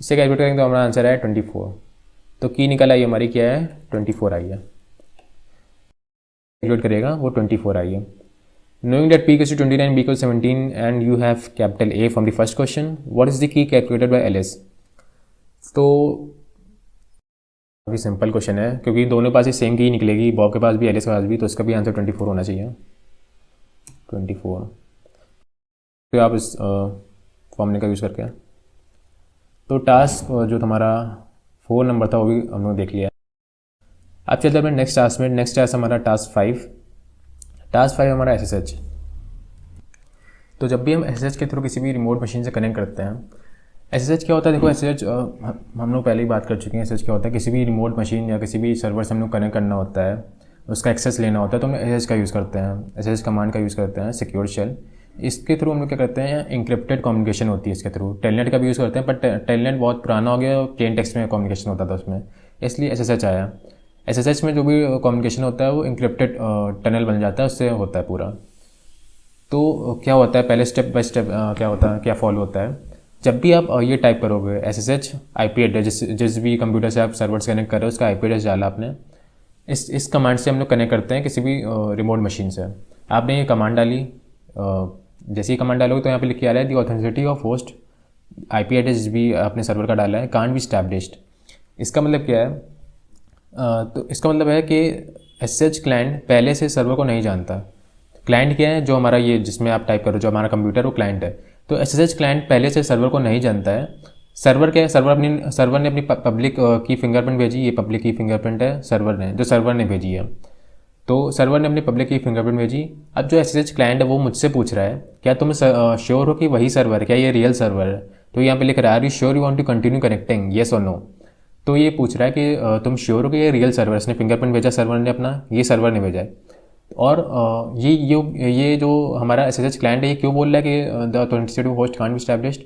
इससे कैलकुलेट करेंगे तो हमारा आंसर है 24। तो की निकल आई हमारी, क्या है? 24 आई है। कैलकुलेट करेगा वो 24 आई है। Knowing that P = 29, B = 17 and you have capital A from the first question, what is the key calculated by LS? तो काफ़ी सिंपल क्वेश्चन है, क्योंकि दोनों पास ही सेम की निकलेगी, बॉब के पास भी एलिस के पास भी, तो इसका भी आंसर 24 होना चाहिए। 24। तो आप इस फॉर्मूले का यूज़ करके, तो टास्क जो हमारा 4 नंबर था वो भी हम लोग देख लिया। अब चलते हैं नेक्स्ट टास्क में। नेक्स्ट टास्क हमारा टास्क 5। टास्क 5 हमारा SSH। तो जब भी हम SSH के थ्रू किसी भी रिमोट मशीन से कनेक्ट करते हैं, SSH क्या होता है? देखो SSH हम लोग पहले ही बात कर चुके हैं। SSH क्या होता है? किसी भी रिमोट मशीन या किसी भी सर्वर से हम लोग कनेक्ट करना होता है, उसका एक्सेस लेना होता है, तो हम SSH का यूज़ करते हैं। SSH कमांड का यूज़ करते हैं, सिक्योर शेल। इसके थ्रू हम लोग क्या करते हैं? इंक्रिप्टेड कम्युनिकेशन होती है इसके थ्रू। टेलनेट का भी यूज़ करते हैं, बट टेलनेट बहुत पुराना हो गया और प्लेन टेक्स्ट में कम्युनिकेशन होता था उसमें, इसलिए SSH आया। SSH में जो भी कम्युनिकेशन होता है वो इंक्रिप्टेड टनल बन जाता है, उससे होता है पूरा। तो क्या होता है? पहले स्टेप बाय स्टेप क्या होता है, क्या फॉलो होता है? जब भी आप ये टाइप करोगे SSH IP एड्रेस, जिस भी कंप्यूटर से आप सर्वर से कनेक्ट कर रहे हो उसका IP एड्रेस डाला आपने। इस कमांड से हम लोग कनेक्ट करते हैं किसी भी रिमोट मशीन से। आपने ये कमांड डाली, जैसे ही कमांड डालोगे तो यहाँ पे लिख के आ रहा है दी authenticity of host, IP address भी आपने सर्वर का डाला है, कांट बी एस्टैब्लिश्ड। इसका मतलब क्या है? तो इसका मतलब है कि SSH क्लाइंट पहले से सर्वर को नहीं जानता। क्लाइंट क्या है? जो हमारा ये जिसमें आप टाइप करो, जो हमारा कंप्यूटर वो क्लाइंट है। तो SSH क्लाइंट पहले से सर्वर को नहीं जानता है। सर्वर क्या है? सर्वर ने अपनी पब्लिक की फिंगरप्रिंट भेजी, ये पब्लिक की फिंगरप्रिंट है सर्वर ने भेजी है। तो सर्वर ने अपनी पब्लिक की फिंगरप्रिंट भेजी। अब जो SSH क्लाइंट है वो मुझसे पूछ रहा है क्या तुम श्योर हो कि वही सर्वर है, क्या ये रियल सर्वर है? तो यहाँ पे लिख रहा है are you sure you want to continue connecting, yes और नो। तो ये पूछ रहा है कि तुम श्योर हो कि ये रियल सर्वर, इसने फिंगरप्रिंट भेजा सर्वर ने अपना, ये सर्वर ने भेजा है। और ये जो हमारा SSH क्लाइंट है ये क्यों बोल रहा है कि the authenticity of host can't be established?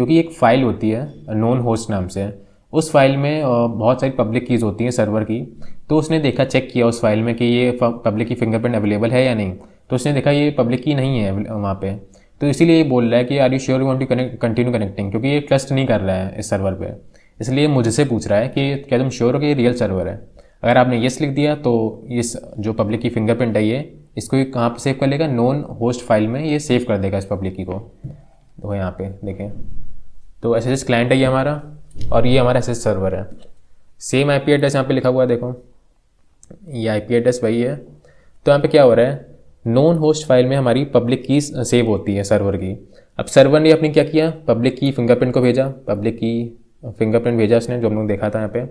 क्योंकि एक फ़ाइल होती है नोन होस्ट नाम से, उस फाइल में बहुत सारी पब्लिक कीज़ होती हैं सर्वर की। तो उसने देखा, चेक किया उस फाइल में कि ये पब्लिक की फिंगरप्रिंट अवेलेबल है या नहीं, तो उसने देखा ये पब्लिक की नहीं है वहाँ पे। तो इसीलिए ये बोल रहा है कि are you sure you want to continue connecting, क्योंकि ये ट्रस्ट नहीं कर रहा है इस सर्वर पे। इसलिए मुझसे पूछ रहा है कि क्या तुम श्योर हो कि ये रियल सर्वर है। अगर आपने येस लिख दिया तो इस जो पब्लिक की फिंगरप्रिंट है ये इसको ये कहाँ पर सेव कर लेगा, नोन होस्ट फाइल में ये सेव कर देगा इस पब्लिक की को। तो यहाँ पे देखें, तो एसएसएच क्लाइंट है ये हमारा, और ये हमारा एसएसएच सर्वर है। सेम आईपी एड्रेस यहाँ पे लिखा हुआ है, देखो ये आईपी एड्रेस वही है। तो यहाँ पे क्या हो रहा है, नोन होस्ट फाइल में हमारी पब्लिक की सेव होती है सर्वर की। अब सर्वर ने अपनी क्या किया, पब्लिक की फिंगरप्रिंट को भेजा, पब्लिक की फिंगरप्रिंट भेजा उसने, जो हम लोग देखा था यहाँ पे।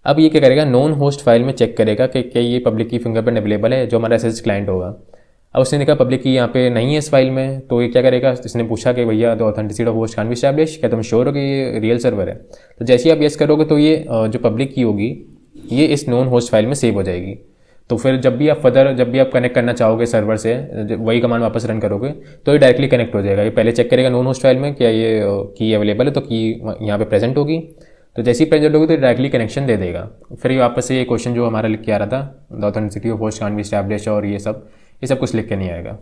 अब ये क्या करेगा, नोन होस्ट फाइल में चेक करेगा कि क्या ये पब्लिक की फिंगरप्रिंट अवेलेबल है, जो हमारा एसएसएच क्लाइंट होगा। अब उसने देखा पब्लिक की यहाँ पे नहीं है इस फाइल में, तो ये क्या करेगा, इसने पूछा कि भैया the authenticity of host can be establish, क्या तुम श्योर हो कि ये रियल सर्वर है। तो जैसे ही आप येस करोगे तो ये जो पब्लिक की होगी ये इस नोन होस्ट फाइल में सेव हो जाएगी। तो फिर जब भी आप कनेक्ट करना चाहोगे सर्वर से, वही कमांड वापस रन करोगे तो ये डायरेक्टली कनेक्ट हो जाएगा। ये पहले चेक करेगा नोन होस्ट फाइल में क्या ये की अवेलेबल है, तो की यहाँ पे प्रेजेंट होगी, तो जैसे ही प्रेजेंट होगी तो डायरेक्टली कनेक्शन दे देगा। फिर ये वापस से ये क्वेश्चन जो हमारा लिख के आ रहा था, the authenticity of host can be establish, और ये सब कुछ लिख के नहीं आएगा।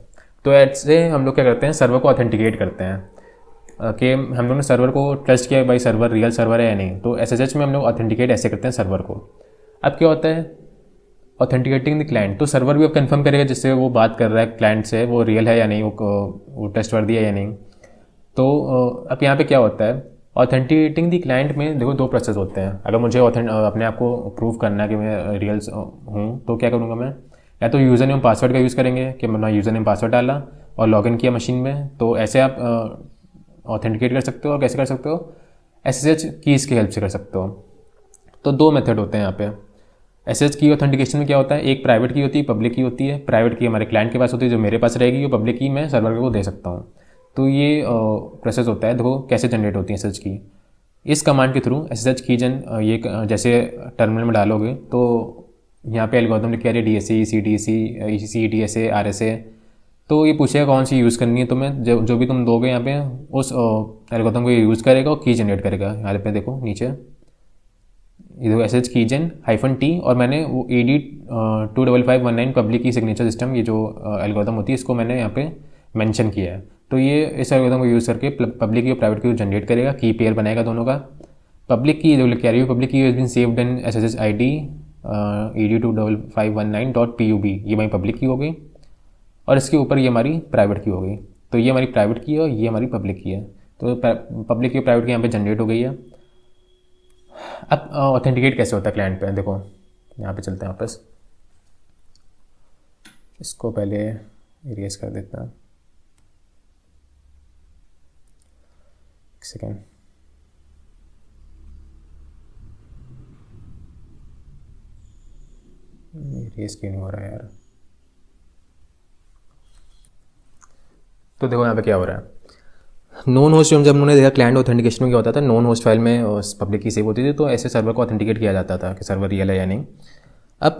तो ऐसे हम लोग क्या करते हैं, सर्वर को ऑथेंटिकेट करते हैं कि हम लोग ने सर्वर को ट्रस्ट किया भाई सर्वर रियल सर्वर है या नहीं। तो एसएसएच में हम लोग ऑथेंटिकेट ऐसे करते हैं सर्वर को। अब क्या होता है, ऑथेंटिकेटिंग द क्लाइंट, तो सर्वर भी अब कंफर्म करेगा जिससे वो बात कर रहा है क्लाइंट से, वो रियल है या नहीं, वो ट्रस्टवर्दी है या नहीं। तो अब यहाँ पे क्या होता है, ऑथेंटिकेटिंग द क्लाइंट में देखो दो प्रोसेस होते हैं। अगर मुझे अपने आप को प्रूव करना है कि मैं रियल हूँ तो क्या करूँगा मैं, या तो यूज़र नेम पासवर्ड का यूज़ करेंगे कि मैंने यूज़र नेम पासवर्ड डाला और लॉगिन किया मशीन में, तो ऐसे आप ऑथेंटिकेट कर सकते हो। और कैसे कर सकते हो, एसएसएच कीज़ की हेल्प से कर सकते हो। तो दो मेथड होते हैं यहाँ पे। एसएसएच की ऑथेंटिकेशन में क्या होता है, एक प्राइवेट की होती है, पब्लिक की होती है। प्राइवेट की हमारे क्लाइंट के पास होती है, जो मेरे पास रहेगी, वो पब्लिक की मैं सर्वर को दे सकता हूँ। तो ये प्रोसेस होता है। देखो कैसे जनरेट होती है एसएसएच की, इस कमांड के थ्रू एसएसएच की ये जैसे टर्मिनल में डालोगे तो यहाँ पे एल्गोरिथम लिख के आ रही है DSA, ECDC, CDSA, RSA। तो ये पूछेगा कौन सी यूज़ करनी है तुम्हें, जो भी तुम दोगे यहाँ पे उस एल्गोरिथम को ये यूज़ करेगा और की जनरेट करेगा। यहाँ पे देखो नीचे ये देखो एसएच कीजन -T, और मैंने वो AD 25519 पब्लिक की सिग्नेचर सिस्टम, ये जो एल्गोरिथम होती है इसको मैंने यहाँ पे मेंशन किया है। तो ये इस एल्गोरिथम को यूज़ करके पब्लिक की और प्राइवेट की जनरेट करेगा, की पेयर बनाएगा दोनों का। पब्लिक की जो लिख के आ रही है, public key has been saved in SSH ID AD 25519.pub, ये हमारी पब्लिक की हो गई, और इसके ऊपर ये हमारी प्राइवेट की हो गई। तो ये हमारी प्राइवेट की है और ये हमारी पब्लिक की है। तो पब्लिक की प्राइवेट की यहाँ पे जनरेट हो गई है। अब ऑथेंटिकेट कैसे होता है क्लाइंट पे, देखो यहाँ पे चलते हैं वापस, इसको पहले इरेज कर देता हूँ, एक सेकेंड। इरेज क्यों नहीं हो रहा है यार। तो देखो यहाँ पे क्या हो रहा है, नोन होस्ट जब उन्होंने देखा क्लाइंट ऑथेंटिकेशन में क्या होता था, नोन होस्ट फाइल में पब्लिक की सेव होती थी, तो ऐसे सर्वर को ऑथेंटिकेट किया जाता था कि सर्वर रियल है या नहीं। अब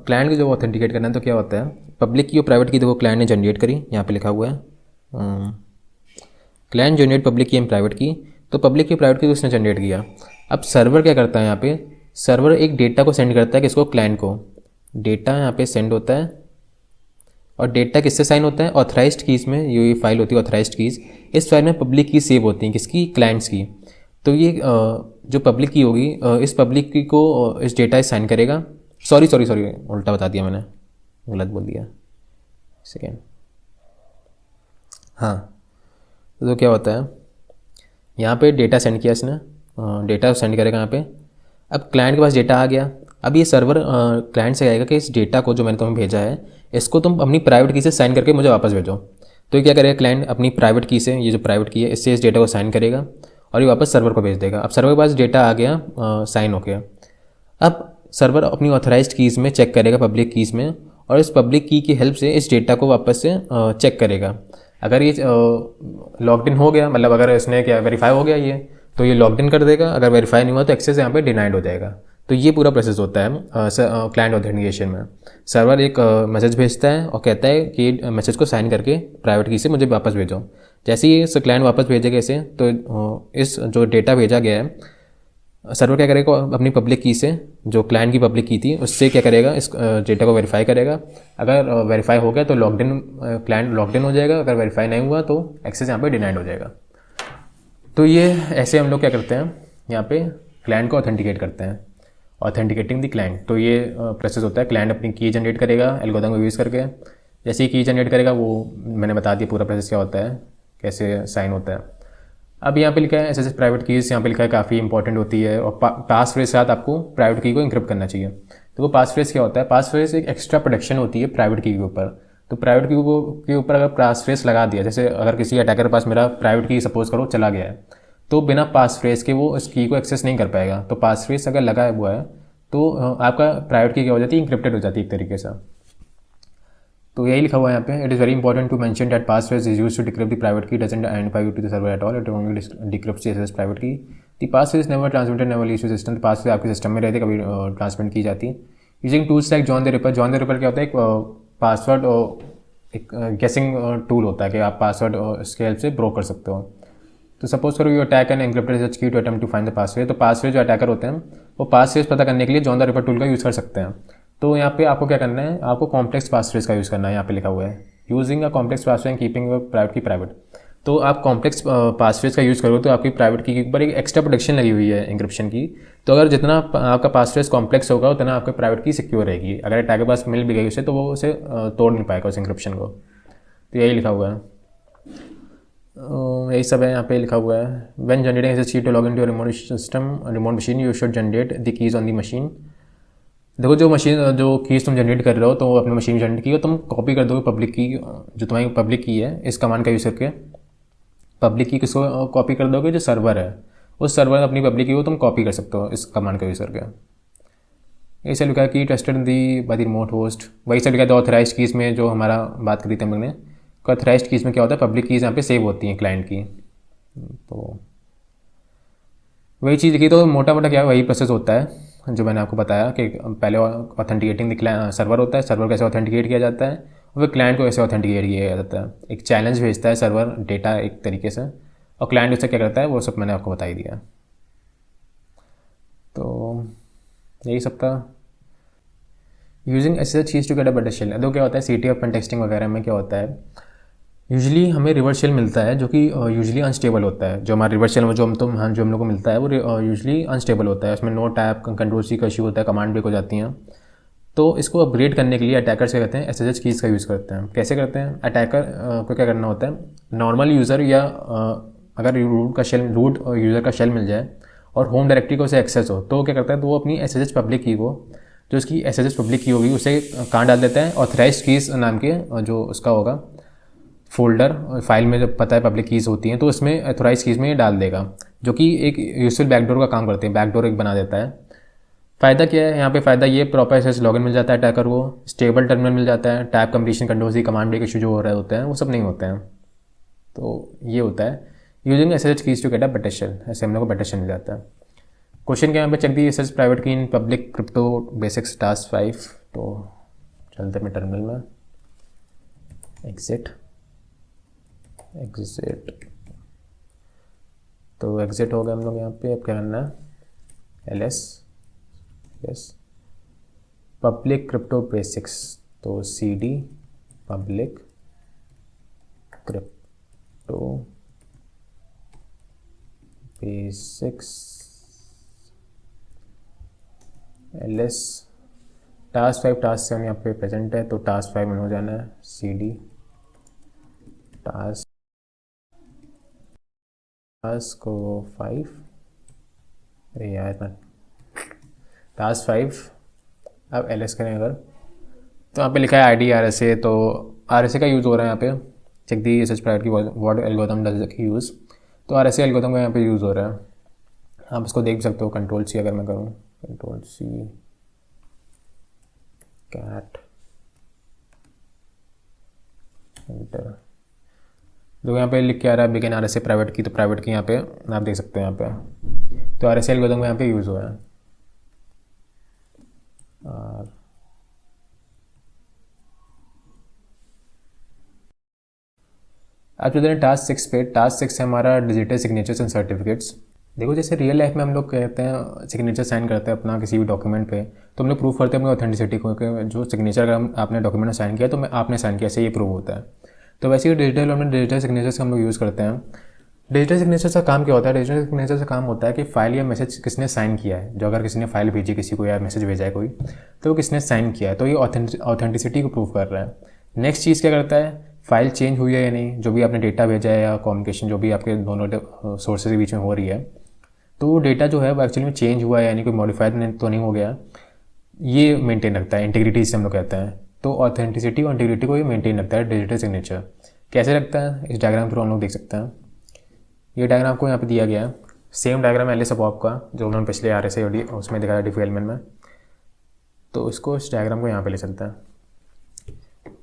क्लाइंट को जब ऑथेंटिकेट करना है तो क्या होता है, पब्लिक की और प्राइवेट की देखो क्लाइंट ने जनरेट करी, यहाँ पे लिखा हुआ है क्लाइंट जनरेट पब्लिक की एंड प्राइवेट की। तो पब्लिक की प्राइवेट की उसने जनरेट किया। अब सर्वर क्या करता है, यहाँ पे सर्वर एक डेटा को सेंड करता है किसको, क्लाइंट को। डेटा यहाँ पे सेंड होता है, और डेटा किससे साइन होता है, ऑथराइज्ड कीज़ में। ये फाइल होती है ऑथराइज्ड कीज़, इस फाइल में पब्लिक की सेव होती हैं, किसकी, क्लाइंट्स की। तो ये जो पब्लिक की होगी, इस पब्लिक की को इस डेटा साइन करेगा। सॉरी उल्टा बता दिया मैंने, गलत बोल दिया, सेकेंड। हाँ, तो क्या होता है, यहाँ पे डेटा सेंड किया इसने, डेटा सेंड करेगा यहाँ पे। अब क्लाइंट के पास डेटा आ गया। अब ये सर्वर क्लाइंट से कहेगा कि इस डेटा को जो मैंने तुम्हें भेजा है इसको तुम अपनी प्राइवेट की से साइन करके मुझे वापस भेजो। तो ये क्या करेगा, क्लाइंट अपनी प्राइवेट की से, ये जो प्राइवेट की है इससे इस डेटा को साइन करेगा और ये वापस सर्वर को भेज देगा। अब सर्वर के पास डेटा आ गया साइन हो गया। अब सर्वर अपनी ऑथराइज्ड कीज़ में चेक करेगा, पब्लिक कीज़ में, और इस पब्लिक की हेल्प से इस डेटा को वापस से चेक करेगा। अगर ये लॉग्ड इन हो गया, मतलब अगर इसने क्या वेरीफाई हो गया ये, तो ये लॉग्ड इन कर देगा। अगर वेरीफाई नहीं हुआ तो एक्सेस यहाँ पे डिनाइड हो जाएगा। तो ये पूरा प्रोसेस होता है क्लाइंट ऑथेंटिकेशन में। सर्वर एक मैसेज भेजता है और कहता है कि मैसेज को साइन करके प्राइवेट की से मुझे वापस भेजो। जैसे ही इस क्लाइंट वापस भेजेगा इसे, तो इस जो डेटा भेजा गया है सर्वर क्या करेगा, अपनी पब्लिक की से, जो क्लाइंट की पब्लिक की थी उससे क्या करेगा, इस डेटा को वेरीफाई करेगा। अगर वेरीफाई हो गया तो लॉकडाउन, क्लाइंट लॉकडाउन हो जाएगा। अगर वेरीफाई नहीं हुआ तो एक्सेस यहाँ पे डिनाइड हो जाएगा। तो ये ऐसे हम लोग क्या करते हैं, यहाँ पे क्लाइंट को ऑथेंटिकेट करते हैं, ऑथेंटिकेटिंग द क्लाइंट। तो ये प्रोसेस होता है, क्लाइंट अपनी की जनरेट करेगा एल्गोरिथम को यूज़ करके। जैसे ही की जनरेट करेगा, वो मैंने बता दिया पूरा प्रोसेस क्या होता है, कैसे साइन होता है। अब यहाँ पे लिखा है एस प्राइवेट कीज़, यहाँ पे लिखा है काफ़ी इंपॉर्टेंट होती है, और पास फ्रेज के साथ आपको प्राइवेट की को इंक्रिप्ट करना चाहिए। तो वो पास फ्रेज क्या होता है, पास फ्रेज एक एक्स्ट्रा प्रोटेक्शन होती है प्राइवेट की के ऊपर। तो प्राइवेट की के ऊपर अगर पास फ्रेज लगा दिया, जैसे अगर किसी अटैकर के पास मेरा प्राइवेट की सपोज करो चला गया है, तो बिना पास फ्रेज के वो उस की को एक्सेस नहीं कर पाएगा। तो पास फ्रेज अगर लगा हुआ है तो आपका प्राइवेट की क्या हो जाती है, इंक्रिप्टेड हो जाती है एक तरीके से। तो यही लिखा हुआ है यहाँ पे, it is very important to mention that pass phrase is used to decrypt the private key, doesn't identify you to the server at all, it only decrypts the SSH private key. The pass phrase never transmitted never leaves system, तो pass phrase आपके system में रहती है, कभी transmit की जाती है। Using tools like John the ripper, John the ripper क्या होता है, एक पासवर्ड एक गेसिंग टूल होता है कि आप पासवर्ड इसके हेल्प से ब्रोक कर सकते हो। तो सपोज करो you attack an encrypted such key to attempt to find the password, तो पासवर्ड जो अटैकर होते हैं वो पासवर्ड पता करने के लिए जॉन द रिपर टूल का यूज़ कर सकते हैं। तो यहाँ पे आपको क्या करना है, आपको कॉम्प्लेक्स पासवर्ड का यूज़ करना है। यहाँ पे लिखा हुआ है using a complex password and keeping private की प्राइवेट। तो आप कॉम्प्लेक्स पासवर्ड का यूज़ करोगे तो आपकी प्राइवेट की के ऊपर एक एक्स्ट्रा प्रोटेक्शन लगी हुई है इंक्रिप्शन की। तो अगर जितना आपका पासवर्ड कॉम्प्लेक्स होगा उतना आपका प्राइवेट की सिक्योर रहेगी। अगर अटैकर के पास मिल भी गई उसे तो वो उसे तोड़ नहीं पाएगा उस इंक्रिप्शन को। तो यही लिखा हुआ है, यही सब है यहाँ पे लिखा हुआ है। When generating SSC to log in to remote system remote machine, you should generate the keys on the machine. देखो जो मशीन जो कीज तुम जनरेट कर रहे हो तो अपनी मशीन में जनरेट की हो, तुम कॉपी कर दोगे पब्लिक की, जो तुम्हारी पब्लिक की है इस कमांड का यूज़ करके। पब्लिक की किसको कॉपी कर दोगे, जो सर्वर है उस सर्वर अपनी पब्लिक की को तुम कॉपी कर सकते हो इस कमांड का यूज़ करके। ऐसे लिखा है कि tested the by the remote host, वही से लिखा है ऑथराइज्ड कीज़ में जो हमारा बात करी थी हम लोग ने। ऑथराइज्ड कीज़ में क्या होता है, पब्लिक कीज़ यहाँ पे सेव होती हैं क्लाइंट की। तो वही चीज़ लिखी, तो मोटा मोटा क्या वही प्रोसेस होता है जो मैंने आपको बताया कि पहले ऑथेंटिकेटिंग द सर्वर होता है, सर्वर कैसे ऑथेंटिकेट किया जाता है, और फिर क्लाइंट को कैसे ऑथेंटिकेट किया जाता है। एक चैलेंज भेजता है सर्वर डेटा एक तरीके से, और क्लाइंट उससे क्या करता है वो सब मैंने आपको बता ही दिया। तो यही सब था। Using SSH keys to get a better shell, तो क्या होता है सीटी ऑफ टेक्सटिंग वगैरह में क्या होता है, यूजली हमें रिवर्स शेल मिलता है जो कि यूजली अनस्टेबल होता है। जो हमारा रिवर्स शेल में जो हम लोग को मिलता है वो यूजली अनस्टेबल होता है, उसमें नो टैप कंट्रोल सी का इशू होता है, कमांड ब्रेक हो जाती हैं। तो इसको अपग्रेड करने के लिए अटैकर्स क्या करते हैं, एसएसएच कीज़ का यूज़ करते हैं। कैसे करते हैं, अटैकर को क्या करना होता है, नॉर्मल यूज़र या अगर रूट यूज़र का शेल मिल जाए और होम डायरेक्टरी को उसे एक्सेस हो, तो क्या करता है, तो वो अपनी एसएसएच पब्लिक की को, जो उसकी एसएसएच पब्लिक की होगी उसे कहाँ डाल देता है, ऑथराइज्ड कीज़ नाम के जो उसका होगा फोल्डर फाइल में, जब पता है पब्लिक कीज़ होती हैं तो उसमें ऑथराइज कीज़ में ये डाल देगा, जो कि एक यूजफुल बैकडोर का काम करते हैं, बैकडोर एक बना देता है। फ़ायदा क्या है यहाँ पे, फ़ायदा ये प्रॉपर एसएस लॉगिन मिल जाता है अटैकर को, स्टेबल टर्मिनल मिल जाता है, tab completion control command break issue जो हो रहे होते हैं वो सब नहीं होते हैं। तो ये होता है using SSH keys to get a better shell, ऐसे हम लोग को बेटर शेल मिल जाता है। क्वेश्चन क्या यहाँ पे चेक दी एसएसएच प्राइवेट की इन पब्लिक क्रिप्टो बेसिक्स टास्क 5। तो चलते हैं टर्मिनल में, एग्जिट तो एग्जिट हो गया हम लोग यहाँ पे। अब क्या करना है, LS yes public crypto basics, तो CD public crypto basics LS task 5 task 7 यहाँ पे प्रेजेंट है, तो टास्क 5 में हो जाना है सीडी टास्क 5। अरे यार इतना टास्क 5। अब एल एस करें अगर, तो यहाँ पे लिखा है आईडी आर एस ए, तो आर एस ए का यूज़ हो रहा है यहाँ पे। चेक दी एसएच प्राइवेट की व्हाट एल्गोरिथम डज यूज़, तो आर एस ए एल्गोरिथम का यहाँ पे यूज़ हो रहा है। आप इसको देख सकते हो, कंट्रोल सी अगर मैं करूँ, कंट्रोल सी कैट एंटर, तो यहाँ पे लिख के आ रहा है begin R S A private की, तो प्राइवेट की यहाँ पे आप देख सकते हैं यहाँ पे, तो आर एस ए एल्गोरिथम यहाँ पे यूज़ हो रहा है। और अब चलते हैं टास्क 6 पे। टास्क 6 है हमारा डिजिटल सिग्नेचर्स एंड सर्टिफिकेट्स। देखो जैसे रियल लाइफ में हम लोग कहते हैं सिग्नेचर साइन करते हैं अपना किसी भी डॉक्यूमेंट पे, तो हम लोग प्रूव करते हैं अपनी ऑथेंटिसिटी को कि जो सिग्नेचर अगर आपने डॉक्यूमेंट में साइन किया तो आपने साइन किया, ऐसे ये प्रूव होता है। तो वैसे ही डिजिटल और डिजिटल सिग्नेचर्स हम लोग यूज़ करते हैं। डिजिटल सिग्नेचर का काम क्या होता है? डिजिटल सिग्नेचर का काम होता है कि फाइल या मैसेज किसने साइन किया है, जो अगर किसी ने फाइल भेजी किसी को या मैसेज भेजा है कोई, तो वो किसने साइन किया है, तो ये ऑथेंटिसिटी को प्रूव कर रहा है। नेक्स्ट चीज़ क्या करता है, फाइल चेंज हुई है या नहीं, जो भी आपने डेटा भेजा है या कम्युनिकेशन जो भी आपके दोनों सोर्सेज के बीच में हो रही है, तो वो डेटा जो है वो एक्चुअली में चेंज हुआ है यानी कोई मॉडिफाइड तो नहीं हो गया, ये मेंटेन रखता है। इंटीग्रिटी से हम लोग कहते हैं। तो ऑथेंटिसिटी और इंटीग्रिटी को ये मेंटेन रखता है डिजिटल सिग्नेचर। कैसे रखता है, इस डायग्राम थ्रू हम लोग देख सकते हैं। ये डायग्राम आपको यहाँ पे दिया गया है, सेम डायग्राम एलिस बॉब का जो उन्होंने पिछले आ रहे से उसमें दिखाया डिफ एलिमेंट में। तो इसको इस डायग्राम को यहाँ पे ले चलते हैं।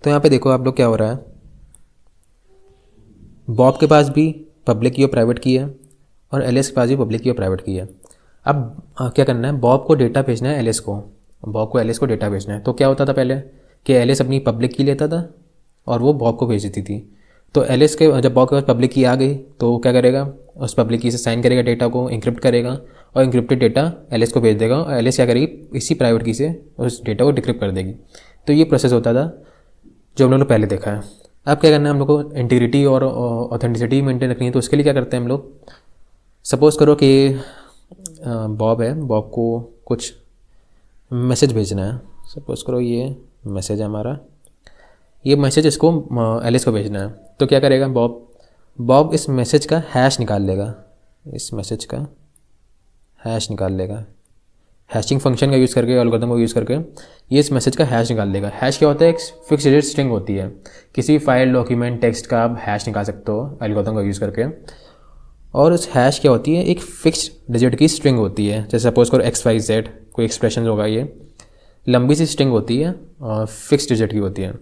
तो यहाँ पे देखो आप लोग क्या हो रहा है, बॉब के पास भी पब्लिक की और प्राइवेट की है और एलिस के पास भी पब्लिक की और प्राइवेट की है। अब क्या करना है, बॉब को डेटा भेजना है एलिस को, बॉब को एलिस को डेटा भेजना है। तो क्या होता था पहले कि एलिस अपनी पब्लिक की लेता था और वो बॉब को भेज देती थी। तो एलिस के जब बॉब के पास पब्लिक की आ गई तो वो क्या करेगा, उस पब्लिक की से साइन करेगा, डेटा को इंक्रिप्ट करेगा और इंक्रिप्टेड डेटा एलिस को भेज देगा और एलिस क्या करेगी, इसी प्राइवेट की से उस डेटा को डिक्रिप्ट कर देगी। तो ये प्रोसेस होता था जो हम लोग ने पहले देखा है। अब क्या करना है, हम लोग को इंटीग्रिटी और ऑथेंटिसिटी मेंटेन रखनी है। तो उसके लिए क्या करते हैं हम लोग, सपोज़ करो कि बॉब है, बॉब को कुछ मैसेज भेजना है। सपोज़ करो ये मैसेज है हमारा, ये मैसेज इसको एलिस को भेजना है। तो क्या करेगा बॉब इस मैसेज का हैश निकाल लेगा, इस मैसेज का हैश निकाल लेगा, हैशिंग फंक्शन का यूज़ करके, एल्गोरिथम को यूज़ करके ये इस मैसेज का हैश निकाल लेगा। हैश क्या होता है, एक फिक्स डिजिट स्ट्रिंग होती है। किसी फाइल, डॉक्यूमेंट, टेक्स्ट का आप हैश निकाल सकते हो एल्गोरिथम का यूज़ करके। और उस हैश क्या होती है, एक फिक्स डिजिट की स्ट्रिंग होती है। जैसे सपोज करो XYZ कोई एक्सप्रेशन होगा, ये लंबी सी स्ट्रिंग होती है और फिक्स डिजिट की होती है।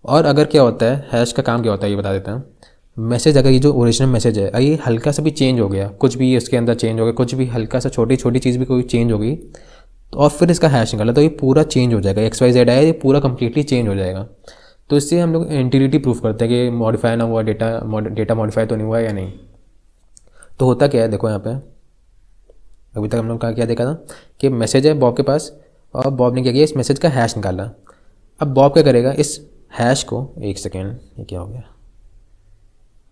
और अगर क्या होता है, हैश का काम क्या होता है ये बता देते हैं। मैसेज अगर ये जो ओरिजिनल मैसेज है ये हल्का सा भी चेंज हो गया, कुछ भी इसके अंदर चेंज हो गया, कुछ भी हल्का सा छोटी छोटी चीज़ भी कोई चेंज हो गई तो और फिर इसका हैश निकाला तो ये पूरा चेंज हो जाएगा। XYZ आया, ये पूरा कंप्लीटली चेंज हो जाएगा। तो इससे हम लोग इंटीग्रिटी प्रूफ करते हैं कि मॉडिफाई ना हुआ डेटा मॉडिफाई तो नहीं हुआ या नहीं। तो होता क्या है, देखो यहाँ पे अभी तक हम लोग क्या देखा था कि मैसेज है बॉब के पास और बॉब ने क्या किया, इस मैसेज का हैश निकाला। अब बॉब क्या करेगा, इस हैश को, एक सेकेंड ये क्या हो गया,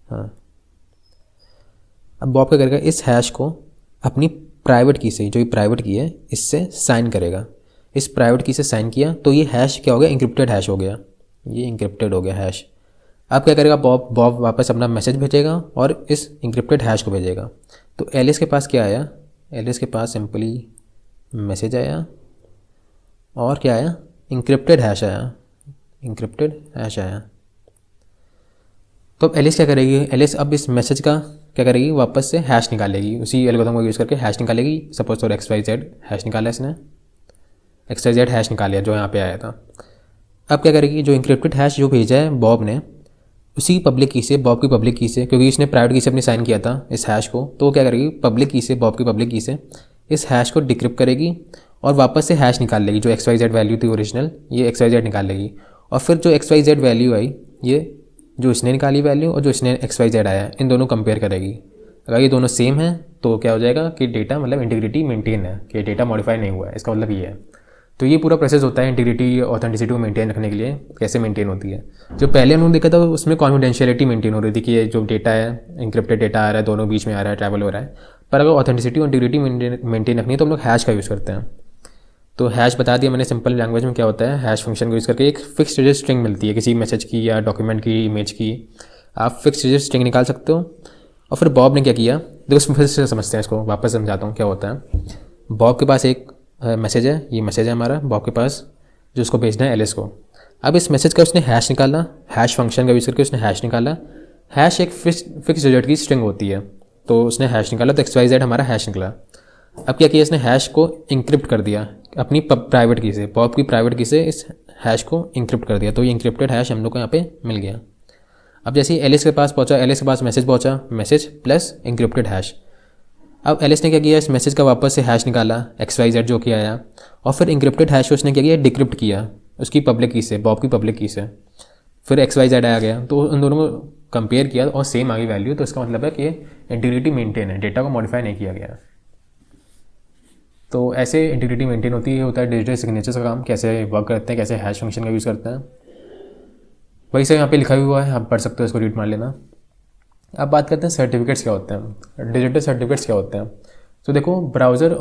हाँ, अब बॉब क्या करेगा, इस हैश को अपनी प्राइवेट की से, जो ये प्राइवेट की है, इससे साइन करेगा। इस प्राइवेट की से साइन किया तो ये हैश क्या हो गया, इंक्रिप्टेड हैश हो गया, ये इंक्रिप्टेड हो गया हैश। अब क्या करेगा बॉब वापस अपना मैसेज भेजेगा और इस इंक्रिप्टेड हैश को भेजेगा। तो एलिस के पास क्या आया, एलिस के पास सिंपली मैसेज आया और क्या आया, इंक्रिप्टेड हैश आया, इंक्रिप्टेड हैश आया। तो अब एलिस क्या करेगी, एलिस अब इस मैसेज का क्या करेगी, वापस से हैश निकालेगी, उसी एल्गोरिथम को यूज़ करके हैश निकालेगी। सपोज तो XYZ हैश निकाला इसने, XYZ हैश निकाल लिया जो यहाँ पे आया था। अब क्या करेगी, जो इंक्रिप्टेड हैश जो भेजा है बॉब ने, उसी पब्लिक की से, बॉब की पब्लिक की से, क्योंकि इसने प्राइवेट की से अपनी साइन किया था इस हैश को, तो क्या करेगी, पब्लिक की से, बॉब की पब्लिक की से इस हैश को डिक्रिप्ट करेगी और वापस से हैश निकाल लेगी। जो XYZ वैल्यू थी ओरिजिनल, ये XYZ निकाल लेगी। और फिर जो XYZ वैल्यू आई, ये जो इसने निकाली वैल्यू और जो इसने XYZ आया, इन दोनों कंपेयर करेगी। अगर ये दोनों सेम है तो क्या हो जाएगा कि डेटा मतलब इंटीग्रिटी मेंटेन है, कि डेटा मॉडिफाई नहीं हुआ है, इसका मतलब ये है। तो ये पूरा प्रोसेस होता है इंटीग्रिटी ऑथेंटिसिटी को मेंटेन रखने के लिए। कैसे मेंटेन होती है, जो पहले उन्होंने देखा था उसमें कॉन्फिडेंशियलिटी मेंटेन हो रही थी कि ये जो डेटा है, इंक्रिप्टेड डेटा आ रहा है, दोनों बीच में आ रहा है, ट्रैवल हो रहा है। पर अगर ऑथेंटिसिटी और इंटीग्रिटी मेंटेन रखनी है तो हम लोग हैश का यूज़ करते हैं। तो हैश बता दिया मैंने सिंपल लैंग्वेज में क्या होता है। हैश फंक्शन को यूज़ करके एक फिक्स डिजिट स्ट्रिंग मिलती है किसी मैसेज की या डॉक्यूमेंट की, इमेज की, आप फिक्स डिजिट स्ट्रिंग निकाल सकते हो। और फिर बॉब ने क्या किया, देखो फिर से समझते हैं इसको, वापस समझाता हूँ क्या होता है। बॉब के पास एक मैसेज है, ये मैसेज है हमारा बॉब के पास, जो उसको भेजना है एलिस को। अब इस मैसेज का उसने हैश निकाला, हैश फंक्शन का यूज़ करके उसने हैश निकाला। हैश एक फिक्स डिजिट की स्ट्रिंग होती है, तो उसने हैश निकाला, तो XYZ हमारा हैश निकला। अब क्या किया इसने, हैश को इंक्रिप्ट कर दिया अपनी प्राइवेट की से, बॉब की प्राइवेट की से इस हैश को इंक्रिप्ट कर दिया। तो ये इंक्रिप्टेड हैश हम लोग को यहाँ पे मिल गया। अब जैसे ही एलिस के पास पहुँचा, एलिस के पास मैसेज पहुँचा, मैसेज प्लस इंक्रिप्टेड हैश। अब एलिस ने क्या किया, इस मैसेज का वापस से हैश निकाला XYZ जो कि आया, और फिर इंक्रिप्टेड हैश को उसने क्या किया, डिक्रिप्ट किया उसकी पब्लिक की से, बॉब की पब्लिक की से। फिर XYZ आ गया, तो उन दोनों को कंपेयर किया और सेम आ गई वैल्यू, तो इसका मतलब है कि इंटीग्रिटी मेंटेन है, डेटा को मॉडिफाई नहीं किया गया। तो ऐसे इंटीग्रिटी मेंटेन होती है, होता है डिजिटल सिग्नेचर्स का काम, कैसे वर्क करते हैं, कैसे हैश फंक्शन का यूज़ करते हैं, वही से यहाँ पे लिखा हुआ है, आप पढ़ सकते हो, इसको रीड मार लेना। अब बात करते हैं सर्टिफिकेट्स क्या होते हैं, डिजिटल सर्टिफिकेट्स क्या होते हैं। तो देखो ब्राउज़र,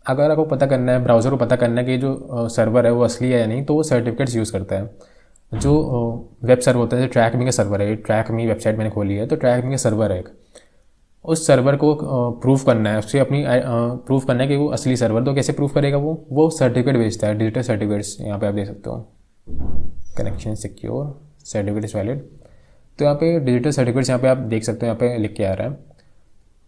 अगर आपको पता करना है, ब्राउज़र को पता करना है कि जो सर्वर है वो असली है या नहीं, तो वो सर्टिफिकेट्स यूज़ करता है। जो वेब सर्वर होता है, जो ट्रैक मी का सर्वर है, ट्रैक मी वेबसाइट मैंने खोली है, तो ट्रैक मी का सर्वर है एक, उस सर्वर को प्रूफ करना है, उससे अपनी प्रूफ करना है कि वो असली सर्वर, तो कैसे प्रूफ करेगा वो सर्टिफिकेट भेजता है, डिजिटल सर्टिफिकेट्स। यहाँ पे आप देख सकते हो, connection secure, certificate is valid. तो यहाँ पे डिजिटल सर्टिफिकेट्स यहाँ पे आप देख सकते हो, यहाँ पे लिख के आ रहा है,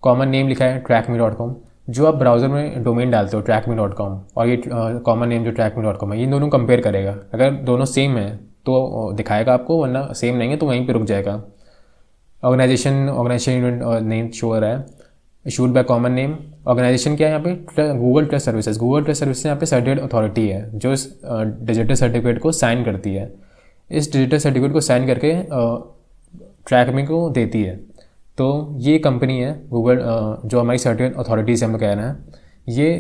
कॉमन नेम लिखा है trackme.com। जो आप ब्राउज़र में डोमेन डालते हो trackme.com और ये कॉमन नेम जो trackme.com है, ये दोनों कंपेयर करेगा। अगर दोनों सेम है तो दिखाएगा आपको, वरना सेम नहीं है तो वहीं पे रुक जाएगा। ऑर्गेनाइजेशन नेम शो हो रहा है, issued by common name. Organization क्या है यहाँ पे, Google trust services. Google trust services यहाँ पे सर्टिफिकेट अथॉरिटी है जो इस डिजिटल सर्टिफिकेट को साइन करती है। इस डिजिटल सर्टिफिकेट को साइन करके ट्रैकमी को देती है। तो ये कंपनी है गूगल, जो हमारी सर्टिफिकेट अथॉरिटी से हम लोग कह रहे हैं, ये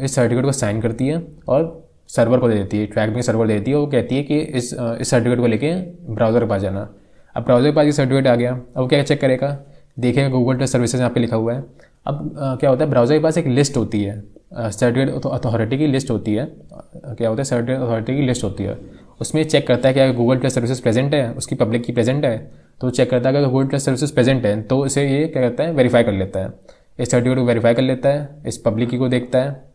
इस सर्टिफिकेट को साइन करती है और सर्वर को दे देती है, ट्रैकमी सर्वर दे देती है। वो कहती है कि इस सर्टिफिकेट को लेके ब्राउज़र के पास जाना। अब ब्राउज़र के पास ये सर्टिफिकेट आ गया, अब वो क्या चेक करेगा, देखेगा गूगल ट्रस्ट सर्विसेज यहाँ पे लिखा हुआ है। अब क्या होता है, ब्राउज़र के पास एक लिस्ट होती है, सर्टिफिकेट अथॉरिटी की लिस्ट होती है। क्या होता है, सर्टिफिकेट अथॉरिटी की लिस्ट होती है, उसमें चेक करता है कि अगर गूगल ट्रस्ट सर्विसेज प्रेजेंट है, उसकी पब्लिक की प्रेजेंट है, तो चेक करता है कि गूगल ट्रस्ट सर्विसेज प्रेजेंट है, तो इसे ये क्या करता है, वेरीफाई कर लेता है, इस सर्टिफिकेट को वेरीफाई कर लेता है, इस पब्लिक की को देखता है।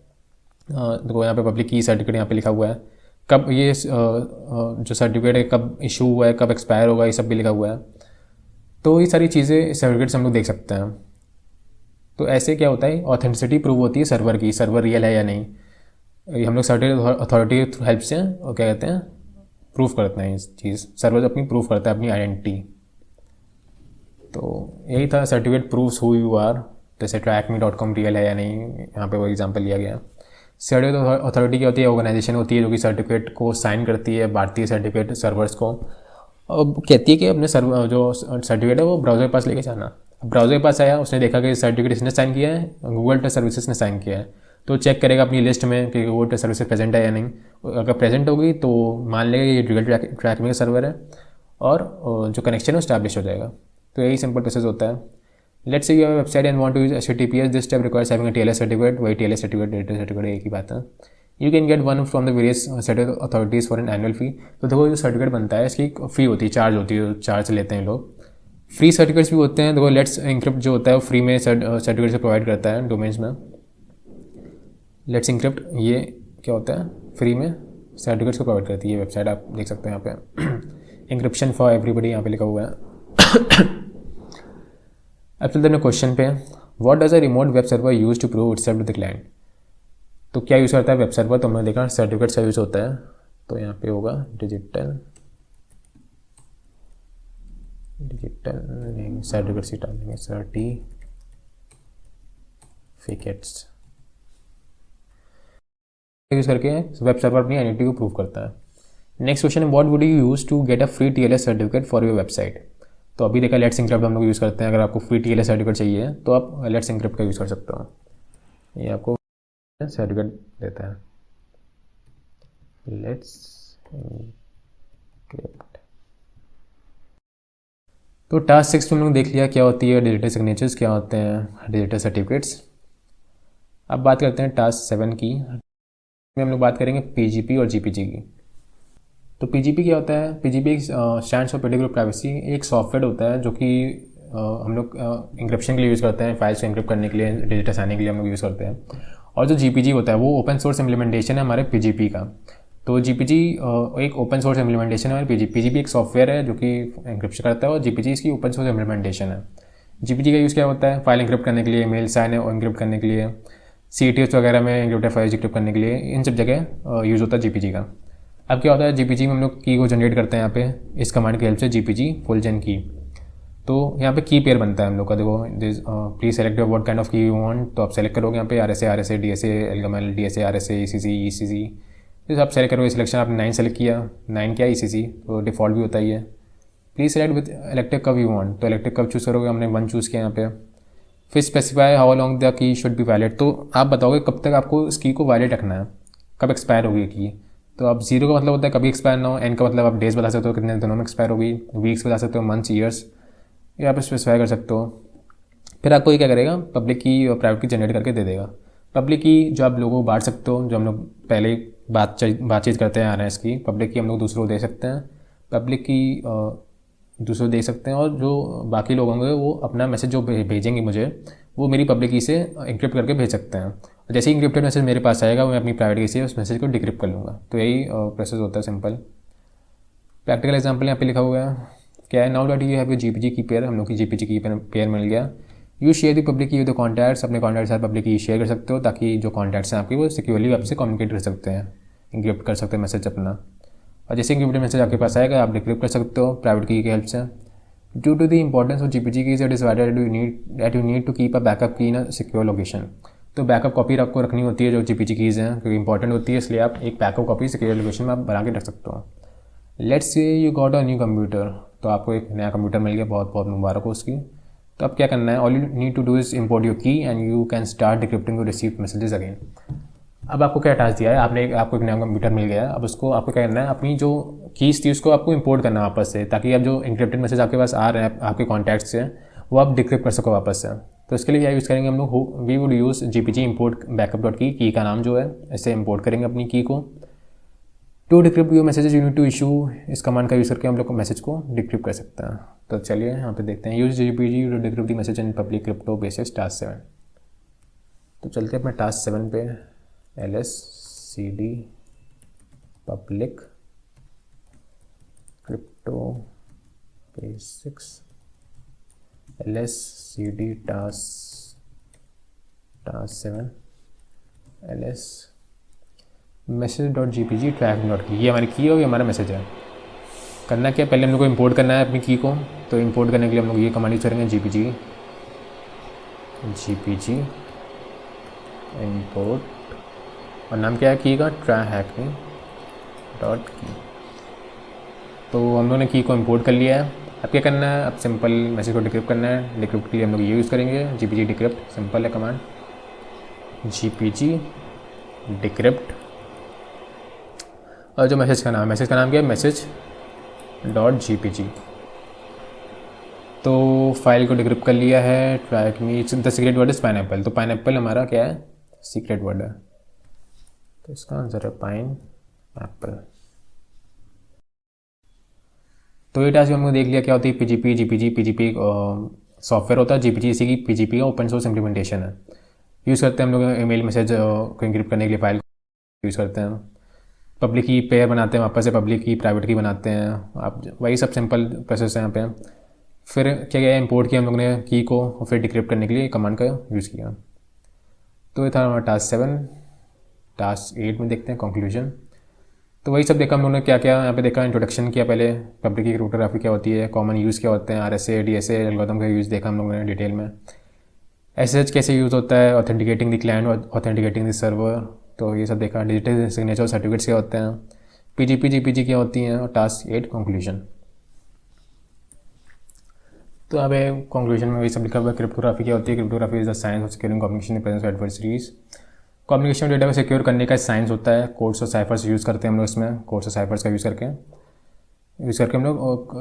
देखो यहाँ पे पब्लिक की सर्टिफिकेट यहाँ पे लिखा हुआ है, कब ये जो सर्टिफिकेट है कब इशू हुआ है, कब एक्सपायर होगा, ये सब भी लिखा हुआ है। तो ये सारी चीज़ें सर्टिफिकेट से हम लोग देख सकते हैं। तो ऐसे क्या होता है, ऑथेंटिसिटी प्रूव होती है सर्वर की, सर्वर रियल है या नहीं, ये हम लोग सर्टिफिकेट अथॉरिटी की हेल्प से और क्या कहते हैं, प्रूफ करते हैं। इस चीज़ सर्वर अपनी प्रूफ करता है, अपनी आइडेंटिटी। तो यही था, certificate proves who you are. जैसे trackme.com रियल है या नहीं, यहाँ पे वो एग्जांपल लिया गया। सर्टिफिकेट अथॉरिटी क्या होती है, ऑर्गेनाइजेशन होती है जो कि सर्टिफिकेट को साइन करती है, बांटती है सर्टिफिकेट सर्वर्स को, और कहती है कि अपने सर्वर जो सर्टिफिकेट है वो ब्राउज़र के पास लेके जाना। ब्राउज़र के पास आया, उसने देखा कि सर्टिफिकेट इसने साइन किया है, गूगल ट्रस्ट सर्विसेज ने साइन किया है, तो चेक करेगा अपनी लिस्ट में कि गूगल ट्रस्ट सर्विसेज प्रेजेंट है या नहीं। अगर प्रेजेंट होगी तो मान लेगा ये रियल ट्रैकमी का सर्वर है और जो कनेक्शन है वो स्टैब्लिश हो जाएगा। तो यही सिंपल प्रोसेस होता है। Let's say you have a website and want to use HTTPS, this step requires having a TLS certificate. वही TLS सर्टिफिकेट, डिजिटल सर्टिफिकेट एक ही बात है। You can get one from the various certificate authorities for an annual fee. तो देखो जो certificate बनता है इसकी फ़ी होती है, चार्ज होती है, चार्ज लेते हैं लोग। फ्री सर्टिफिकेट्स भी होते हैं। देखो लेट्स इंक्रिप्ट जो होता है वो फ्री में सर्टिफिकेट से प्रोवाइड करता है डोमेन्स में। लेट्स इंक्रिप्ट ये क्या होता है, फ्री में सर्टिफिकेट्स को प्रोवाइड करती है ये वेबसाइट, आप देख सकते हैं यहाँ पे। इंक्रिप्शन फॉर एवरीबडी यहाँ पे लिखा हुआ है। अब चलते हैं क्वेश्चन पे, what does a remote web server use to prove itself to the client. तो क्या यूज़ करता है वेब सर्वर, तो हमने देखा सर्टिफिकेट का यूज़ होता है। तो यहाँ पे होगा डिजिटल सर्टिफिकेट से डालेंगे सर्टिफिकेट्स यूज़ करके वेब सर्वर अपनी आइडेंटिटी को प्रूव करता है। नेक्स्ट क्वेश्चन है, what would you use to get a free TLS certificate for your website. तो अभी देखा लेट्स इंक्रिप्ट हम लोग यूज़ करते हैं। अगर आपको फ्री TLS सर्टिफिकेट चाहिए तो आप लेट्स इंक्रिप्ट का यूज़ कर सकते हो, ये आपको सर्टिफिकेट देता है। Let's encrypt. तो टास्क 6 में हम लोग देख लिया क्या होती है डिजिटल सिग्नेचर्स, क्या होते हैं डिजिटल सर्टिफिकेट्स। अब बात करते हैं टास्क 7 की, में हम लोग बात करेंगे PGP और GPG की। तो PGP क्या होता है, PGP stands for particular privacy, एक सॉफ्टवेयर होता है जो कि हम लोग इंक्रिप्शन के लिए यूज़ करते हैं, फाइल्स को इंक्रिप्ट करने के लिए, डेटा साइनिंग के लिए हम लोग यूज़ करते हैं। और जो GPG होता है वो ओपन सोर्स इम्प्लीमेंटेशन है हमारे PGP का। तो GPG एक ओपन सोर्स इम्प्लीमेंटेशन है हमारे PGP एक सॉफ्टवेयर है जो कि इंक्रिप्शन करता है, और GPG इसकी ओपन सोर्स इम्प्लीमेंटेशन है। GPG का यूज़ क्या होता है, फाइल इंक्रिप्ट करने के लिए, मेल साइन इंक्रिप्ट करने के लिए, CTS वगैरह में इंक्रिप्टेड फाइल्स इंक्रिप्ट करने के लिए, इन सब जगह यूज़ होता है GPG का। अब क्या होता है, GPG में हम लोग की को जनरेट करते हैं यहाँ पे इस कमांड की हेल्प से, GPG फुल जेन की। तो यहाँ पे की पेयर बनता है हम लोग का। देखो please select what kind of की यू वांट, तो आप सेलेक्ट करोगे यहाँ पे RSA, DSA, LGML, DSA, RSA, ECC, जैसे आप सेलेक्ट करोगे सिलेक्शन, आपने 9 सेलेक्ट किया, 9 क्या ECC तो डिफ़ॉल्ट भी होता ही है। Please select with electric curve you want, तो इलेक्ट्रिक कर्व चूज़ करोगे, हमने 1 चूज़ किया यहाँ पे। फिर specify how long the key should be valid, तो आप बताओगे कब तक आपको इस की को वैलिड रखना है, कब एक्सपायर होगी की। तो अब 0 का मतलब होता है कभी एक्सपायर ना हो, एन का मतलब आप डेज बता सकते हो कितने दिनों में एक्सपायर होगी, वीक्स बता सकते हो, मंथ्स, ईयर्स, ये आप स्पेसिफाई कर सकते हो। फिर आपको ये क्या करेगा, पब्लिक की और प्राइवेट की जनरेट करके दे देगा। पब्लिक की जो आप लोगों को बांट सकते हो, जो हम लोग पहले बातचीत करते हैं आ रहे हैं इसकी, पब्लिक की हम लोग दूसरों को दे सकते हैं, पब्लिक की दूसरों को दे सकते हैं, और जो बाकी लोग होंगे वो अपना मैसेज जो भेजेंगे मुझे, वो मेरी पब्लिक की से इंक्रिप्ट करके भेज सकते हैं। जैसे ही इंक्रिप्टेड मैसेज मेरे पास आएगा, मैं अपनी प्राइवेट की से उस मैसेज को डिक्रिप्ट कर लूँगा। तो यही प्रोसेस होता है सिंपल। प्रैक्टिकल एग्जाम्पल यहाँ पे लिखा हुआ है, क्या है, now that you have GPG की पेयर, हम लोग की GPG की पेयर मिल गया। यू शेयर दी पब्लिक की विद द कॉन्टैक्ट्स, अपने कॉन्टैक्ट साथ पब्लिक की शेयर कर सकते हो, ताकि जो कॉन्टैक्ट्स हैं आपके वो सिक्योरली आपसे कम्युनिकेट कर सकते हैं, इंक्रिप्ट कर सकते हैं मैसेज अपना। और जैसे इंक्रिप्टेड मैसेज आपके पास आएगा, आप डिक्रिप्ट कर सकते हो प्राइवेट की हेल्प से। Due to the importance of GPG keys it is वाइडेड you need to keep a backup key in a secure location, तो बैकअप कॉपी आपको रखनी होती है जो GPG कीज़ हैं, क्योंकि इंपॉर्टेंट होती है, इसलिए आप एक बैकअप कॉपी सिक्योर लोकेशन में आप बना के रख सकते हो। Let's say you got a new computer, तो आपको एक नया कंप्यूटर मिल गया, बहुत बहुत मुबारक हो उसकी। तो अब क्या करना है, all you need to do is import your key and you can start decrypting to receive messages again. अब आपको क्या टास्क दिया है, आपको एक नया कंप्यूटर मिल गया है, अब उसको आपको क्या करना है, अपनी जो कीज़ थी उसको आपको इंपोर्ट करना है वापस से, ताकि अब जो इंक्रिप्टेड मैसेज आपके पास आ रहे हैं आपके कॉन्टैक्ट से, वो आप डिक्रिप्ट कर सको वापस से। तो इसके लिए क्या यूज़ करेंगे हम लोग, we would use GPG import backup dot key का नाम जो है, इससे इम्पोर्ट करेंगे अपनी की को। To decrypt your messages you need to issue, इस कमांड का यूज़ करके हम लोग मैसेज को डिक्रिप्ट कर सकते हैं। तो चलिए यहाँ पे देखते हैं, use GPG to decrypt the message in public crypto basis task 7। तो चलते हैं अपने टास्क 7 पे, LSCD public crypto basics, LSCD task 7 LS message.gpg track.key, ये हमारी की और ये हमारा मैसेज है। करना क्या, पहले हम लोग को इंपोर्ट करना है अपनी की को, तो इंपोर्ट करने के लिए हम लोग ये कमांड यूज करेंगे, GPG इंपोर्ट, और नाम क्या है की का, track.key। तो हम लोगों ने की को इंपोर्ट कर लिया है। अब क्या करना है, अब सिंपल मैसेज को डिक्रिप्ट करना है। डिक्रिप्ट के लिए हम लोग ये यूज़ करेंगे, GPG डिक्रिप्ट, सिंपल है कमांड, GPG डिक्रिप्ट, और जो मैसेज का नाम क्या है, message.gpg। तो फाइल को डिक्रिप्ट कर लिया है। Track me the secret word is pineapple, तो पाइनएप्पल हमारा क्या है, सीक्रेट वर्ड है, तो इसका आंसर है पाइनएप्पल। तो ये टास्क हमने देख लिया क्या होती है, PGP GPG PGP सॉफ्टवेयर होता है, GPG इसी की PGP का ओपन सोर्स इम्प्लीमेंटेशन है। यूज़ करते हैं हम लोग ईमेल मैसेज को इंक्रिप्ट करने के लिए, फाइल यूज़ करते हैं, पब्लिक की पेयर बनाते हैं, वापस से पब्लिक की प्राइवेट की बनाते हैं, आप वही सब सिंपल प्रोसेस है यहाँ पे। फिर क्या गया, इंपोर्ट किया हम लोग ने की को, और फिर डिक्रिप्ट करने के लिए कमांड का यूज़ किया। तो ये था हमारा टास्क 7। टास्क 8 में देखते हैं कंक्लूजन। तो वही सब देखा हम लोगों ने, क्या क्या यहाँ पे देखा, इंट्रोडक्शन किया पहले, पब्लिक की क्रिप्टोग्राफी क्या होती है, कॉमन यूज़ क्या होते हैं, RSA DSA एल्गोरिथम का यूज़ देखा हम लोगों ने डिटेल में, SSH कैसे यूज़ होता है, ऑथेंटिकेटिंग द क्लाइंट और ऑथेंटिकेटिंग द सर्वर, तो ये सब देखा। डिजिटल सिग्नेचर सर्टिफिकेट्स क्या होते हैं, PGP GPG क्या होती हैं, और टास्क 8 कंक्लूजन। तो अब कंक्लूजन में वही सब लिखा हुआ है, क्रिप्टोग्राफी क्या होती है, cryptography is the science of securing communication in presence of adversaries. Communication data को सिक्योर करने का साइंस होता है, कोड्स और साइफर्स यूज़ करते हैं हम लोग इसमें, कोड्स और साइफर्स का यूज़ करके हम लोग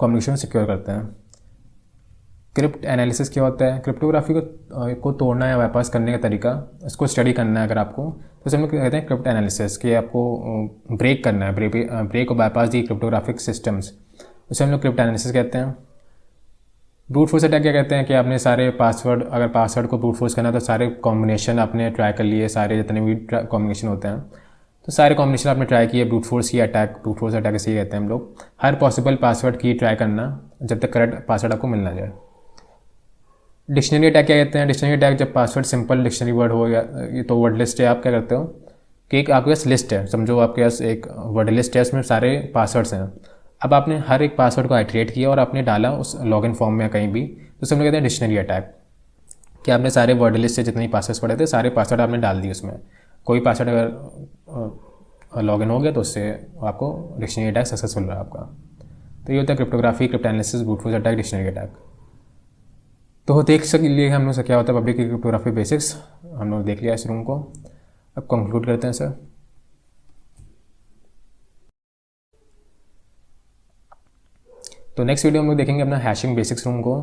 कम्युनिकेशन सिक्योर करते हैं। क्रिप्ट एनालिसिस क्या होता है, क्रिप्टोग्राफी को तोड़ना या बाईपास करने का तरीका, इसको स्टडी करना है अगर आपको, तो इसे हम लोग कहते हैं क्रिप्ट एनालिसिस, कि आपको ब्रेक करना है, ब्रेक और बाईपास दी क्रिप्टोग्राफिक सिस्टम्स, उसे हम लोग क्रिप्ट एनालिसिस कहते हैं। ब्रूट फोर्स अटैक क्या कहते हैं, कि आपने सारे पासवर्ड, अगर पासवर्ड को ब्रूट फोर्स करना है तो सारे कॉम्बिनेशन आपने ट्राई कर लिए, सारे जितने भी कॉम्बिनेशन होते हैं, तो सारे कॉम्बिनेशन आपने ट्राई किए, ब्रूट फोर्स की अटैक, ब्रूट फोर्स अटैक इसे कहते हैं हम लोग। हर पॉसिबल पासवर्ड की ट्राई करना जब तक करेक्ट पासवर्ड आपको मिल ना जाए। डिक्शनरी अटैक क्या कहते हैं, डिक्शनरी अटैक जब पासवर्ड सिंपल डिक्शनरी वर्ड हो, या तो वर्ड लिस्ट है, आप क्या करते हो कि एक आपके पास लिस्ट है, समझो आपके पास एक वर्ड लिस्ट है, उसमें सारे पासवर्ड्स हैं, अब आपने हर एक पासवर्ड को आइट्रेट किया और आपने डाला उस लॉगिन फॉर्म में कहीं भी, तो उसमें कहते हैं डिक्शनरी अटैक, कि आपने सारे वर्ड लिस्ट से जितने पासवर्ड्स पड़े थे सारे पासवर्ड आपने डाल दिए उसमें। कोई पासवर्ड अगर लॉगिन हो गया तो उससे आपको डिक्शनरी अटैक सक्सेसफुल रहा आपका। तो ये होता है cryptography, crypt analysis, brute force attack, dictionary attack. तो देख सक लिए हम लोग से क्या होता है पब्लिक की क्रिप्टोग्राफी बेसिक्स, हम लोग देख लिया इस रूम को। अब कंक्लूड करते हैं सर। तो नेक्स्ट वीडियो हम लोग देखेंगे अपना हैशिंग बेसिक्स रूम को।